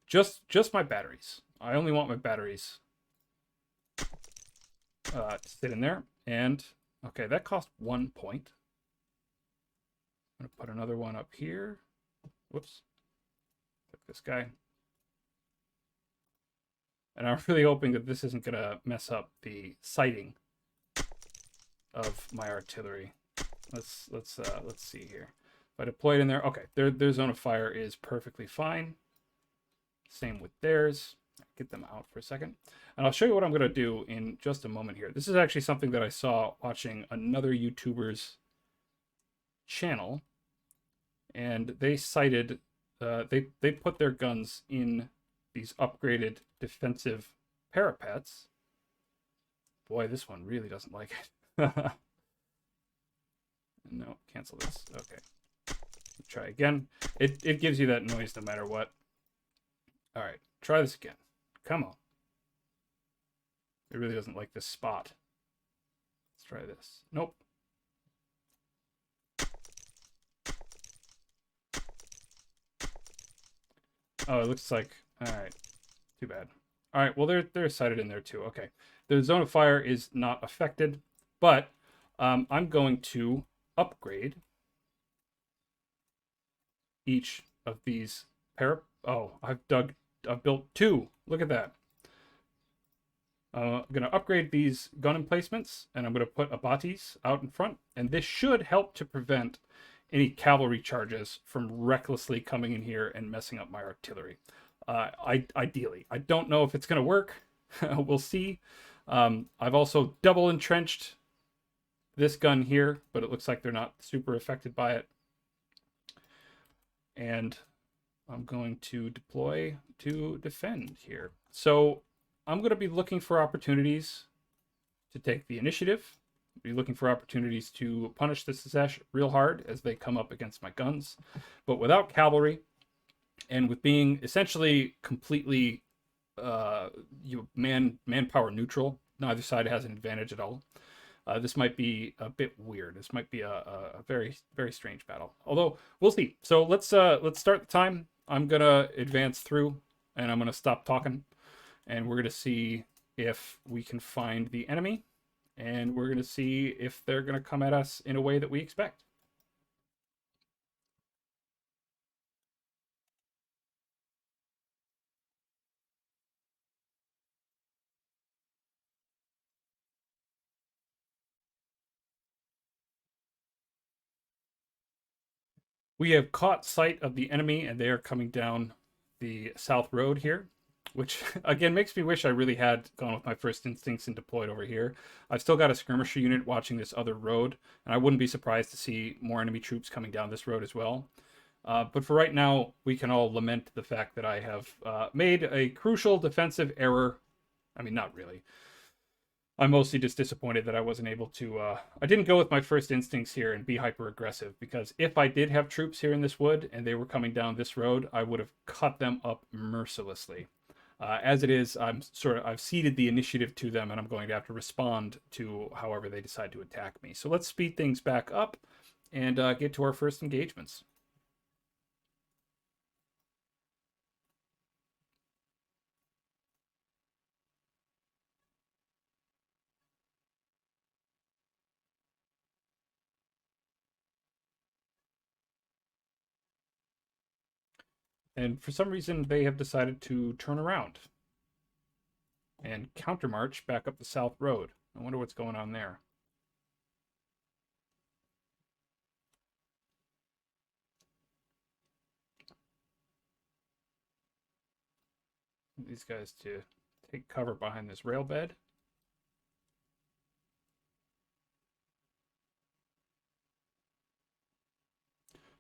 A: Just my batteries. I only want my batteries to sit in there. And okay, that cost 1 point. I'm gonna put another one up here. Whoops. Took this guy. And I'm really hoping that this isn't gonna mess up the sighting of my artillery. Let's see here. If I deploy it in there, okay, their zone of fire is perfectly fine. Same with theirs. Get them out for a second. And I'll show you what I'm going to do in just a moment here. This is actually something that I saw watching another YouTuber's channel. And they cited, they put their guns in these upgraded defensive parapets. Boy, this one really doesn't like it. No, cancel this. Okay. Try again. It gives you that noise no matter what. All right, try this again. Come on. It really doesn't like this spot. Let's try this. Nope. Oh, it looks like, all right, too bad. All right, well, they're sighted in there too. Okay, the zone of fire is not affected, but I'm going to upgrade each of these Oh, I've built 2. Look at that. I'm going to upgrade these gun emplacements, and I'm going to put abatis out in front, and this should help to prevent any cavalry charges from recklessly coming in here and messing up my artillery. Ideally, I don't know if it's going to work. We'll see. I've also double entrenched this gun here, but it looks like they're not super affected by it. And I'm going to deploy to defend here. So I'm going to be looking for opportunities to take the initiative, be looking for opportunities to punish the Secesh real hard as they come up against my guns. But without cavalry, and with being essentially completely manpower neutral, neither side has an advantage at all. This might be a bit weird. This might be a very, very strange battle. Although we'll see. So let's start the time. I'm gonna advance through, and I'm gonna stop talking, and we're gonna see if we can find the enemy, and we're gonna see if they're gonna come at us in a way that we expect. We have caught sight of the enemy, and they are coming down the south road here, which again makes me wish I really had gone with my first instincts and deployed over here. I've still got a skirmisher unit watching this other road, and I wouldn't be surprised to see more enemy troops coming down this road as well. But for right now, we can all lament the fact that I have made a crucial defensive error. I mean, not really. I'm mostly just disappointed that I wasn't able to. I didn't go with my first instincts here and be hyper aggressive, because if I did have troops here in this wood and they were coming down this road, I would have cut them up mercilessly. As it is, I've ceded the initiative to them, and I'm going to have to respond to however they decide to attack me. So let's speed things back up and get to our first engagements. And for some reason, they have decided to turn around and countermarch back up the south road. I wonder what's going on there. These guys to take cover behind this rail bed.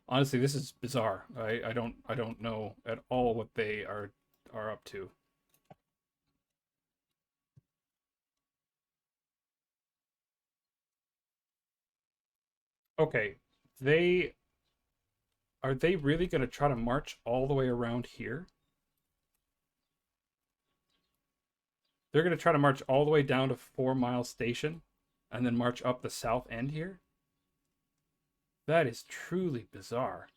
A: Honestly, this is bizarre. I don't know at all what they are up to. Okay, are they really going to try to march all the way around here? They're going to try to march all the way down to 4 Mile Station and then march up the south end here? That is truly bizarre.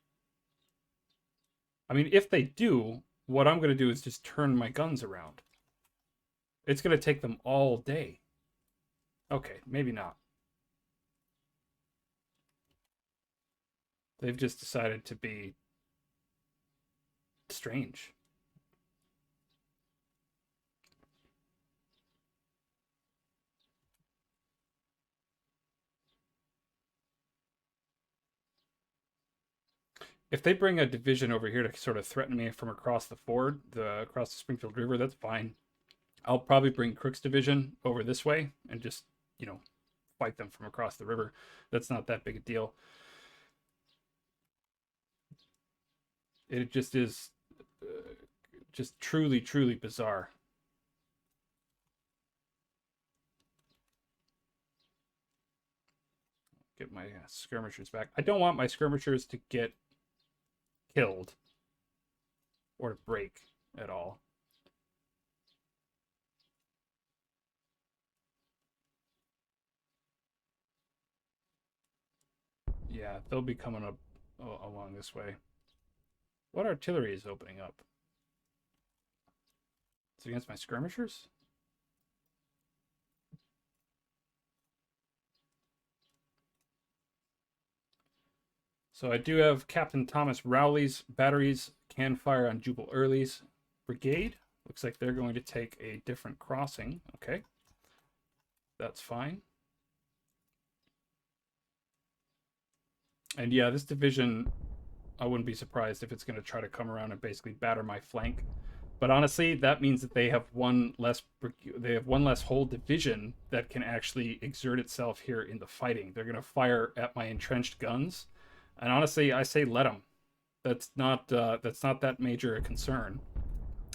A: I mean, if they do, what I'm going to do is just turn my guns around. It's going to take them all day. Okay, maybe not. They've just decided to be strange. If they bring a division over here to sort of threaten me from across the ford, across the Springfield River, that's fine. I'll probably bring Crook's division over this way and just, fight them from across the river. That's not that big a deal. It just is just truly, truly bizarre. Get my skirmishers back. I don't want my skirmishers to get killed or to break at all. Yeah, they'll be coming up along this way. What artillery is opening up? It's against my skirmishers? So I do have Captain Thomas Rowley's batteries can fire on Jubal Early's brigade. Looks like they're going to take a different crossing. Okay. That's fine. And yeah, this division, I wouldn't be surprised if it's going to try to come around and basically batter my flank. But honestly, that means that they have one less whole division that can actually exert itself here in the fighting. They're going to fire at my entrenched guns, and honestly, I say let them. That's not that major a concern.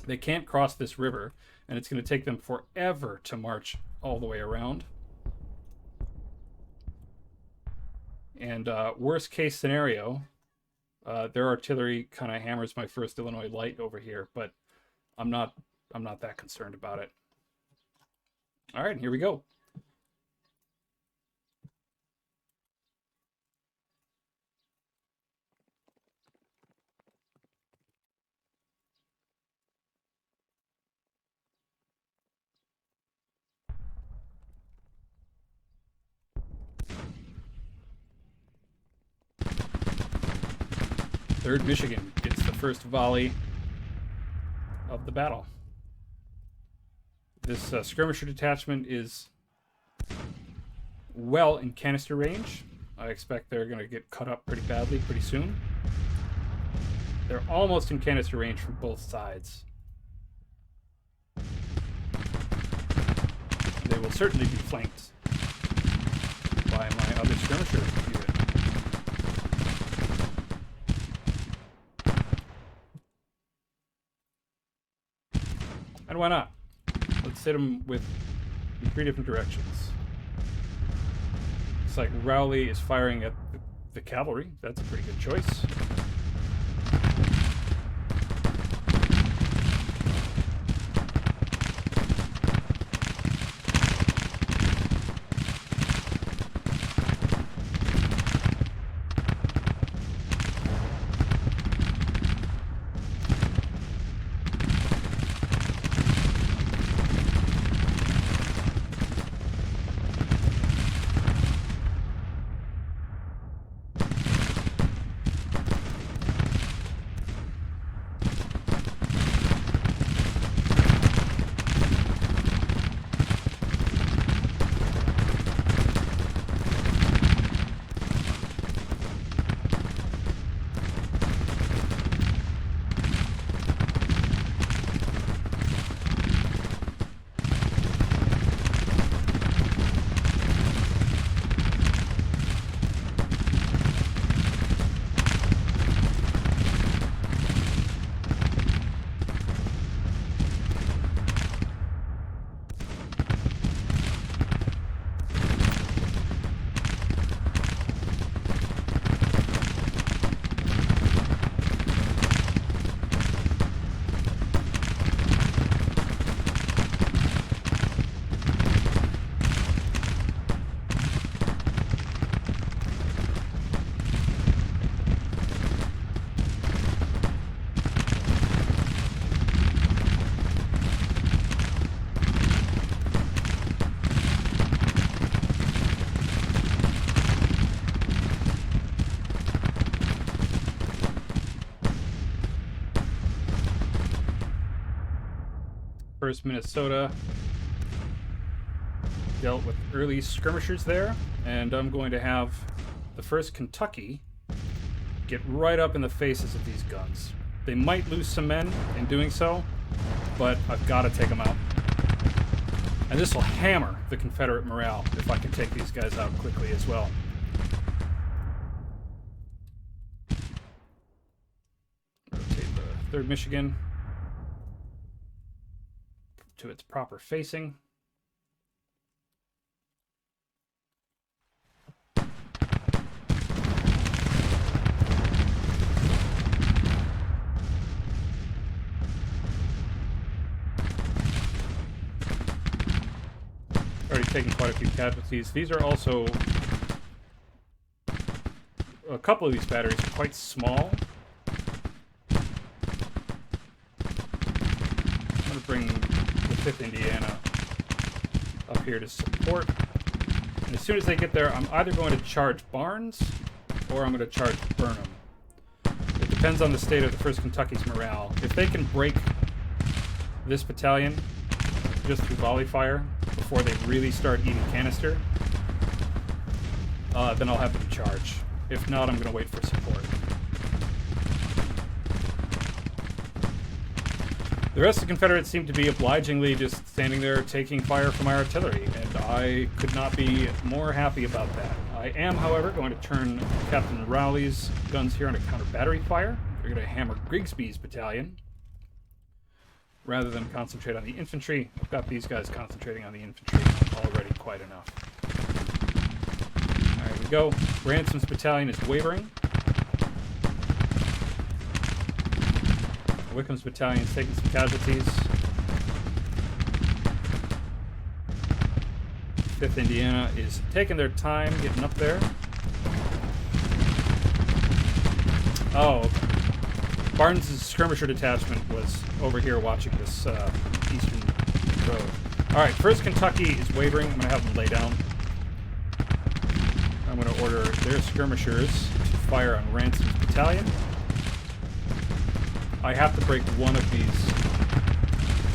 A: They can't cross this river, and it's going to take them forever to march all the way around. And worst case scenario, their artillery kind of hammers my 1st Illinois Light over here, but I'm not that concerned about it. All right, here we go. Third Michigan gets the first volley of the battle. This skirmisher detachment is well in canister range. I expect they're going to get cut up pretty badly pretty soon. They're almost in canister range from both sides. They will certainly be flanked by my other skirmisher unit. And why not? Let's hit them with 3 different directions. It's like Rowley is firing at the cavalry. That's a pretty good choice. First Minnesota dealt with early skirmishers there, and I'm going to have the 1st Kentucky get right up in the faces of these guns. They might lose some men in doing so, but I've got to take them out. And this will hammer the Confederate morale if I can take these guys out quickly as well. Rotate the 3rd Michigan to its proper facing. Already taken quite a few casualties. These are also, a couple of these batteries are quite small. I'm going to bring the 5th Indiana up here to support. And as soon as they get there, I'm either going to charge Barnes or I'm going to charge Burnham. It depends on the state of the 1st Kentucky's morale. If they can break this battalion just through volley fire before they really start eating canister, then I'll have them charge. If not, I'm going to wait for support. The rest of the Confederates seem to be obligingly just standing there taking fire from my artillery, and I could not be more happy about that. I am, however, going to turn Captain Rowley's guns here into counter-battery fire. We're going to hammer Grigsby's battalion, rather than concentrate on the infantry. I've got these guys concentrating on the infantry already quite enough. Alright, here we go. Ransom's battalion is wavering. Wickham's battalion is taking some casualties. 5th Indiana is taking their time getting up there. Oh, Barnes' skirmisher detachment was over here watching this eastern road. Alright, 1st Kentucky is wavering. I'm going to have them lay down. I'm going to order their skirmishers to fire on Ransom's battalion. I have to break one of these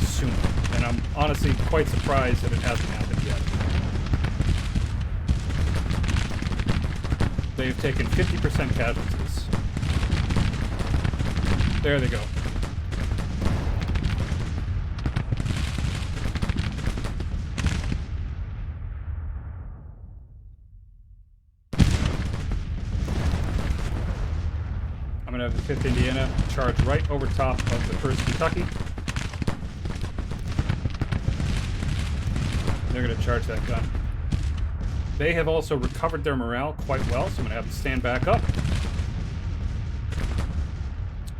A: soon, and I'm honestly quite surprised that it hasn't happened yet. They've taken 50% casualties. There they go. I'm going to have the 5th Indiana charge right over top of the 1st Kentucky. They're going to charge that gun. They have also recovered their morale quite well, so I'm going to have them stand back up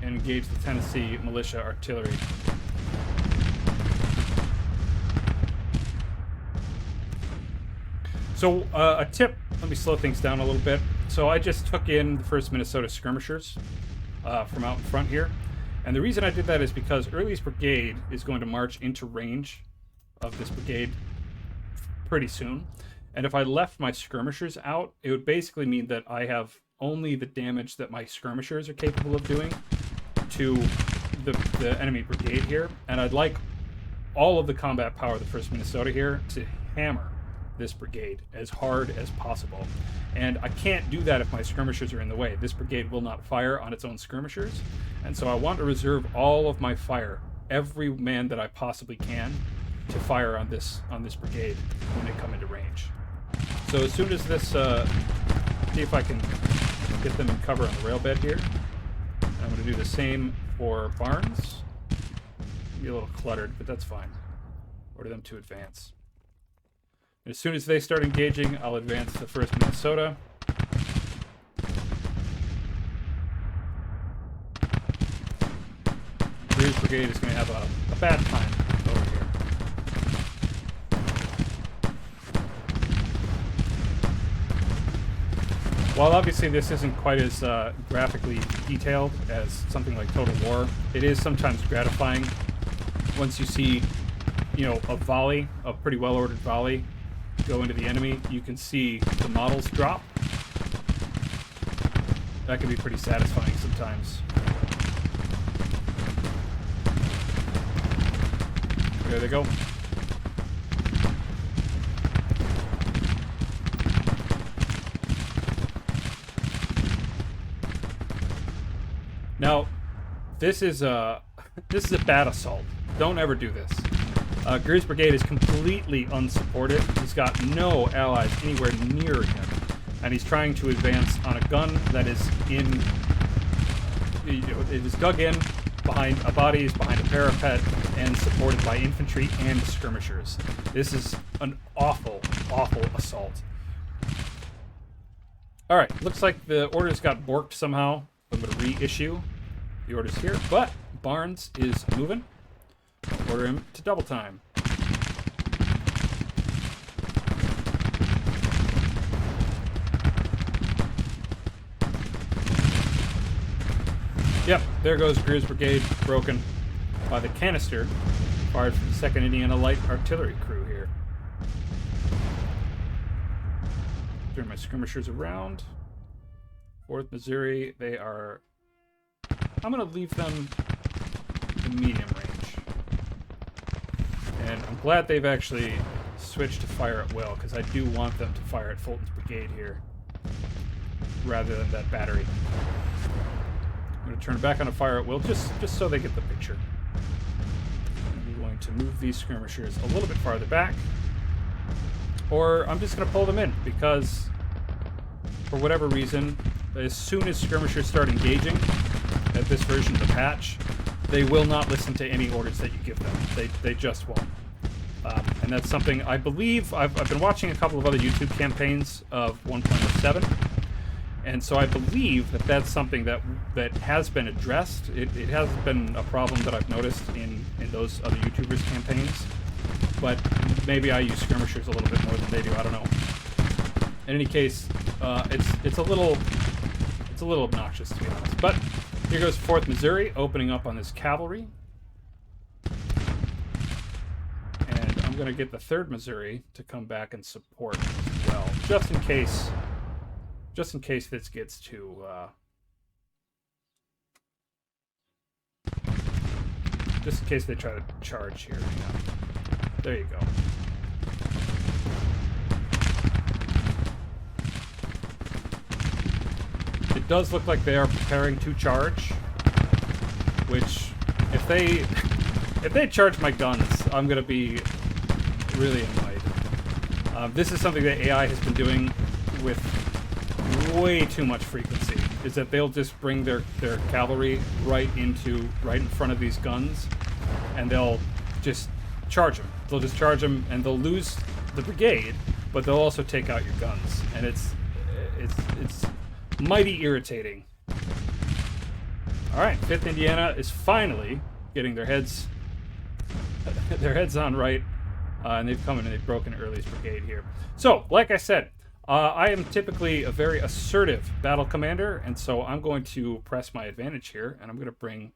A: and engage the Tennessee militia artillery. So, a tip, let me slow things down a little bit. So I just took in the 1st Minnesota skirmishers from out in front here. And the reason I did that is because Early's brigade is going to march into range of this brigade pretty soon. And if I left my skirmishers out, it would basically mean that I have only the damage that my skirmishers are capable of doing to the enemy brigade here. And I'd like all of the combat power of the 1st Minnesota here to hammer this brigade as hard as possible. And I can't do that if my skirmishers are in the way. This brigade will not fire on its own skirmishers. And so I want to reserve all of my fire, every man that I possibly can, to fire on this brigade when they come into range. So as soon as this, see if I can get them in cover on the rail bed here. I'm going to do the same for Barnes. Be a little cluttered, but that's fine. Order them to advance. And as soon as they start engaging, I'll advance the 1st Minnesota. Greer's brigade is going to have a bad time over here. While obviously this isn't quite as graphically detailed as something like Total War, it is sometimes gratifying once you see, you know, a volley, a pretty well-ordered volley, go into the enemy. You can see the models drop. That can be pretty satisfying sometimes. There they go. Now, this is a bad assault. Don't ever do this. Greer's brigade is completely unsupported. He's got no allies anywhere near him, and he's trying to advance on a gun that is in. It is dug in behind a bodies, behind a parapet, and supported by infantry and skirmishers. This is an awful, awful assault. All right, looks like the orders got borked somehow. I'm going to reissue the orders here, but Barnes is moving. Order him to double time. Yep, there goes Greer's brigade, broken by the canister fired from the 2nd Indiana Light Artillery crew here. Turn my skirmishers around. 4th Missouri, they are... I'm going to leave them in medium range. And I'm glad they've actually switched to fire at will, because I do want them to fire at Fulton's brigade here, rather than that battery. I'm going to turn it back on a fire at will, just so they get the picture. going to move these skirmishers a little bit farther back, or I'm just going to pull them in, because for whatever reason, as soon as skirmishers start engaging at this version of the patch, they will not listen to any orders that you give them. They just won't. And that's something I believe, I've been watching a couple of other YouTube campaigns of 1.07, and so I believe that that's something that has been addressed. It has been a problem that I've noticed in those other YouTubers' campaigns, but maybe I use skirmishers a little bit more than they do. I don't know. In any case, it's a little obnoxious, to be honest. But here goes 4th Missouri opening up on this cavalry. And I'm going to get the 3rd Missouri to come back and support as well, just in case this gets to just in case they try to charge here. Yeah. There you go. It does look like they are preparing to charge, which if they charge my guns, I'm gonna be really annoyed. This is something that AI has been doing with way too much frequency, is that they'll just bring their cavalry right in front of these guns, and they'll just charge them. They'll just charge them, and they'll lose the brigade, but they'll also take out your guns, and it's mighty irritating. Alright, 5th Indiana is finally getting their heads on right, and they've come in and they've broken Early's brigade here. So, like I said, I am typically a very assertive battle commander, and so I'm going to press my advantage here, and I'm going to bring...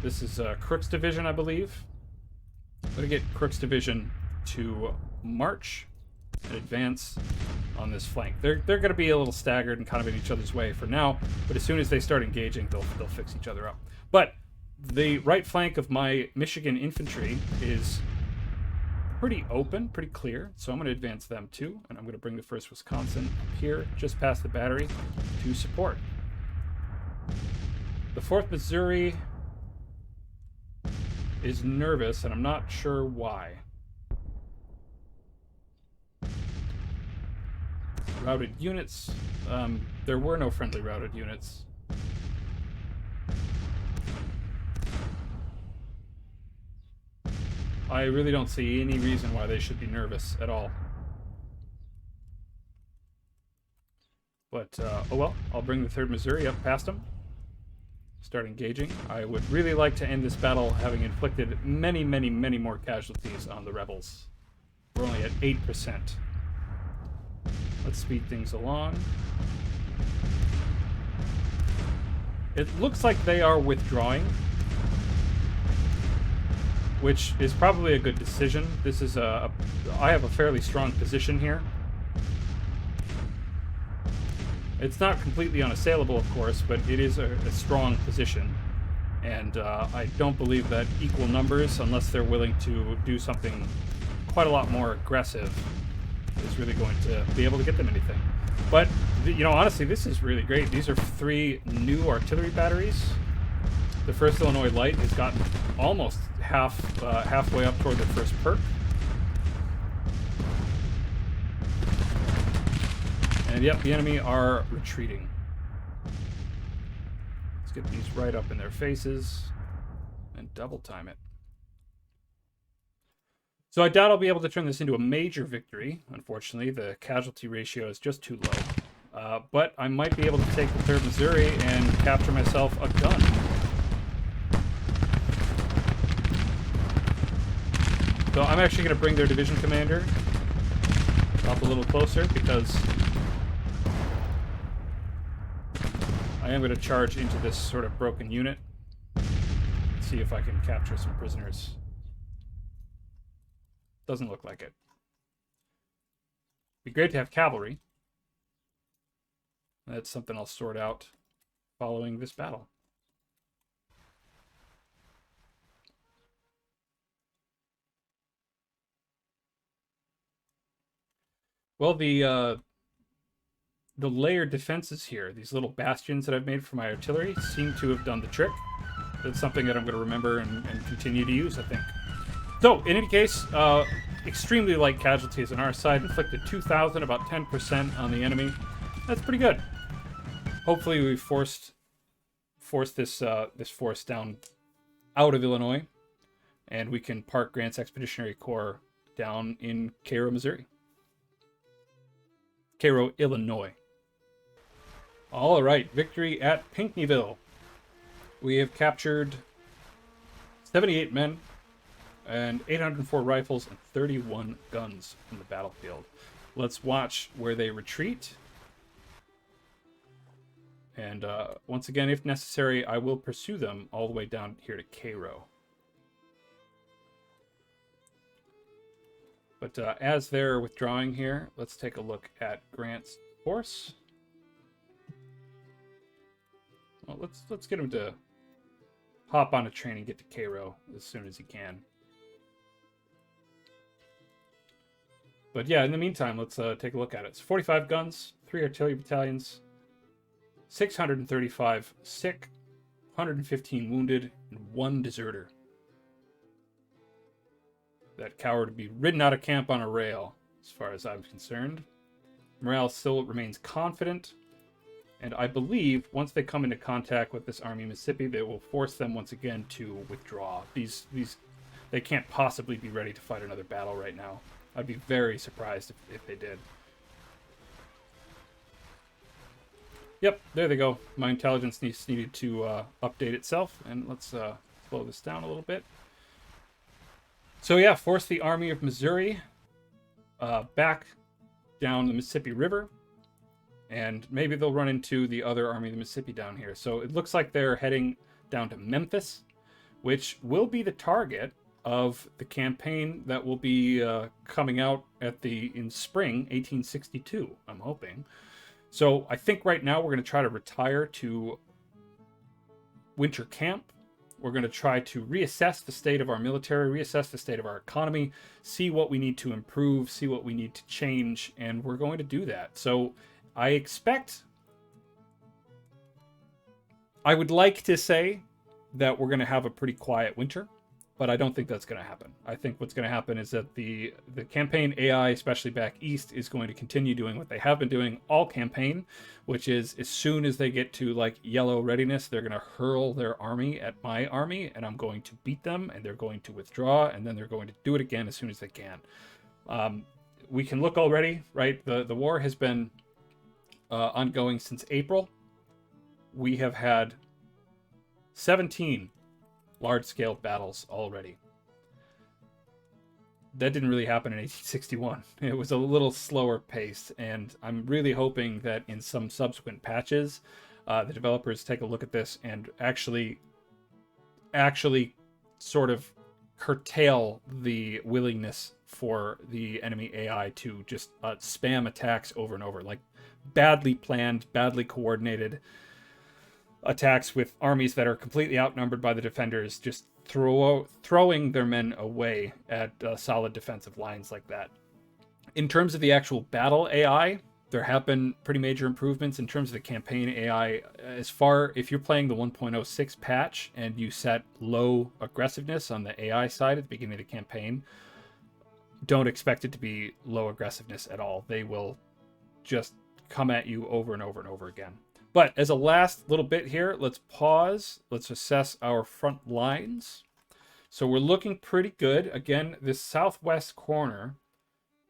A: This is Crook's division, I believe. I'm going to get Crook's division to march and advance on this flank. They're going to be a little staggered and kind of in each other's way for now, but as soon as they start engaging, they'll fix each other up. But the right flank of my Michigan infantry is pretty open, pretty clear, so I'm going to advance them too, and I'm going to bring the 1st Wisconsin up here, just past the battery, to support. The 4th Missouri is nervous, and I'm not sure why. Routed units. There were no friendly routed units. I really don't see any reason why they should be nervous at all. But, oh well, I'll bring the 3rd Missouri up past them. Start engaging. I would really like to end this battle having inflicted many, many, many more casualties on the rebels. We're only at 8%. Let's speed things along. It looks like they are withdrawing, which is probably a good decision. This is I have a fairly strong position here. It's not completely unassailable, of course, but it is a strong position. And I don't believe that equal numbers, unless they're willing to do something quite a lot more aggressive, is really going to be able to get them anything. But, you know, honestly, this is really great. These are 3 new artillery batteries. The 1st Illinois Light has gotten almost halfway up toward their first perk. And yep, the enemy are retreating. Let's get these right up in their faces and double time it. So I doubt I'll be able to turn this into a major victory. Unfortunately, the casualty ratio is just too low. But I might be able to take the 3rd Missouri and capture myself a gun. So I'm actually going to bring their division commander up a little closer, because I am going to charge into this sort of broken unit. See if I can capture some prisoners. Doesn't look like it. Be great to have cavalry. That's something I'll sort out following this battle. Well, the layered defenses here, these little bastions that I've made for my artillery, seem to have done the trick. That's something that I'm going to remember and continue to use, I think. So, in any case, extremely light casualties on our side, inflicted 2,000, about 10% on the enemy. That's pretty good. Hopefully we forced this force down out of Illinois, and we can park Grant's Expeditionary Corps down in Cairo, Missouri. Cairo, Illinois. All right, victory at Pinckneyville. We have captured 78 men and 804 rifles and 31 guns from the battlefield. Let's watch where they retreat. And once again, if necessary, I will pursue them all the way down here to Cairo. But as they're withdrawing here, let's take a look at Grant's force. Well, let's get him to hop on a train and get to Cairo as soon as he can. But yeah, in the meantime, let's take a look at it. It's 45 guns, 3 artillery battalions, 635 sick, 115 wounded, and 1 deserter. That coward to be ridden out of camp on a rail, as far as I'm concerned. Morale still remains confident, and I believe once they come into contact with this Army of Mississippi, they will force them once again to withdraw. They can't possibly be ready to fight another battle right now. I'd be very surprised if they did. Yep, there they go. My intelligence needed to update itself, and let's slow this down a little bit. So yeah, force the Army of Missouri back down the Mississippi River, and maybe they'll run into the other Army of the Mississippi down here. So it looks like they're heading down to Memphis, which will be the target of the campaign that will be coming out in spring 1862, I'm hoping. So I think right now we're going to try to retire to winter camp. We're going to try to reassess the state of our military, reassess the state of our economy, see what we need to improve, see what we need to change, and we're going to do that. So I would like to say that we're going to have a pretty quiet winter, but I don't think that's going to happen. I think what's going to happen is that the campaign AI, especially back east, is going to continue doing what they have been doing all campaign, which is as soon as they get to like yellow readiness, they're going to hurl their army at my army, and I'm going to beat them, and they're going to withdraw, and then they're going to do it again as soon as they can. We can look already, right? The war has been ongoing since April. We have had 17 large-scale battles already. That didn't really happen in 1861. It was a little slower pace, and I'm really hoping that in some subsequent patches, the developers take a look at this and actually sort of curtail the willingness for the enemy AI to just spam attacks over and over, like badly planned, badly coordinated attacks with armies that are completely outnumbered by the defenders, just throwing their men away at solid defensive lines like that. In terms of the actual battle AI, there have been pretty major improvements. In terms of the campaign AI, if you're playing the 1.06 patch and you set low aggressiveness on the AI side at the beginning of the campaign, don't expect it to be low aggressiveness at all. They will just come at you over and over and over again. But as a last little bit here, let's pause. Let's assess our front lines. So we're looking pretty good. Again, this southwest corner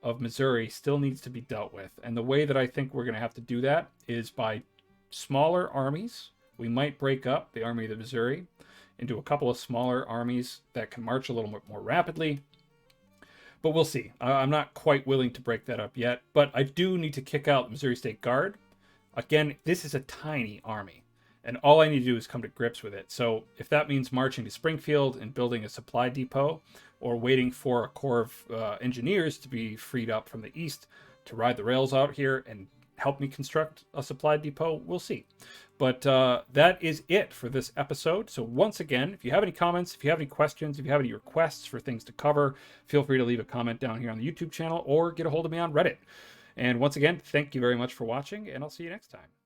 A: of Missouri still needs to be dealt with. And the way that I think we're going to have to do that is by smaller armies. We might break up the Army of the Missouri into a couple of smaller armies that can march a little bit more rapidly. But we'll see. I'm not quite willing to break that up yet. But I do need to kick out the Missouri State Guard. Again, this is a tiny army, and all I need to do is come to grips with it. So if that means marching to Springfield and building a supply depot, or waiting for a corps of engineers to be freed up from the east to ride the rails out here and help me construct a supply depot, we'll see. But that is it for this episode. So once again, if you have any comments, if you have any questions, if you have any requests for things to cover, feel free to leave a comment down here on the YouTube channel or get a hold of me on Reddit. And once again, thank you very much for watching, and I'll see you next time.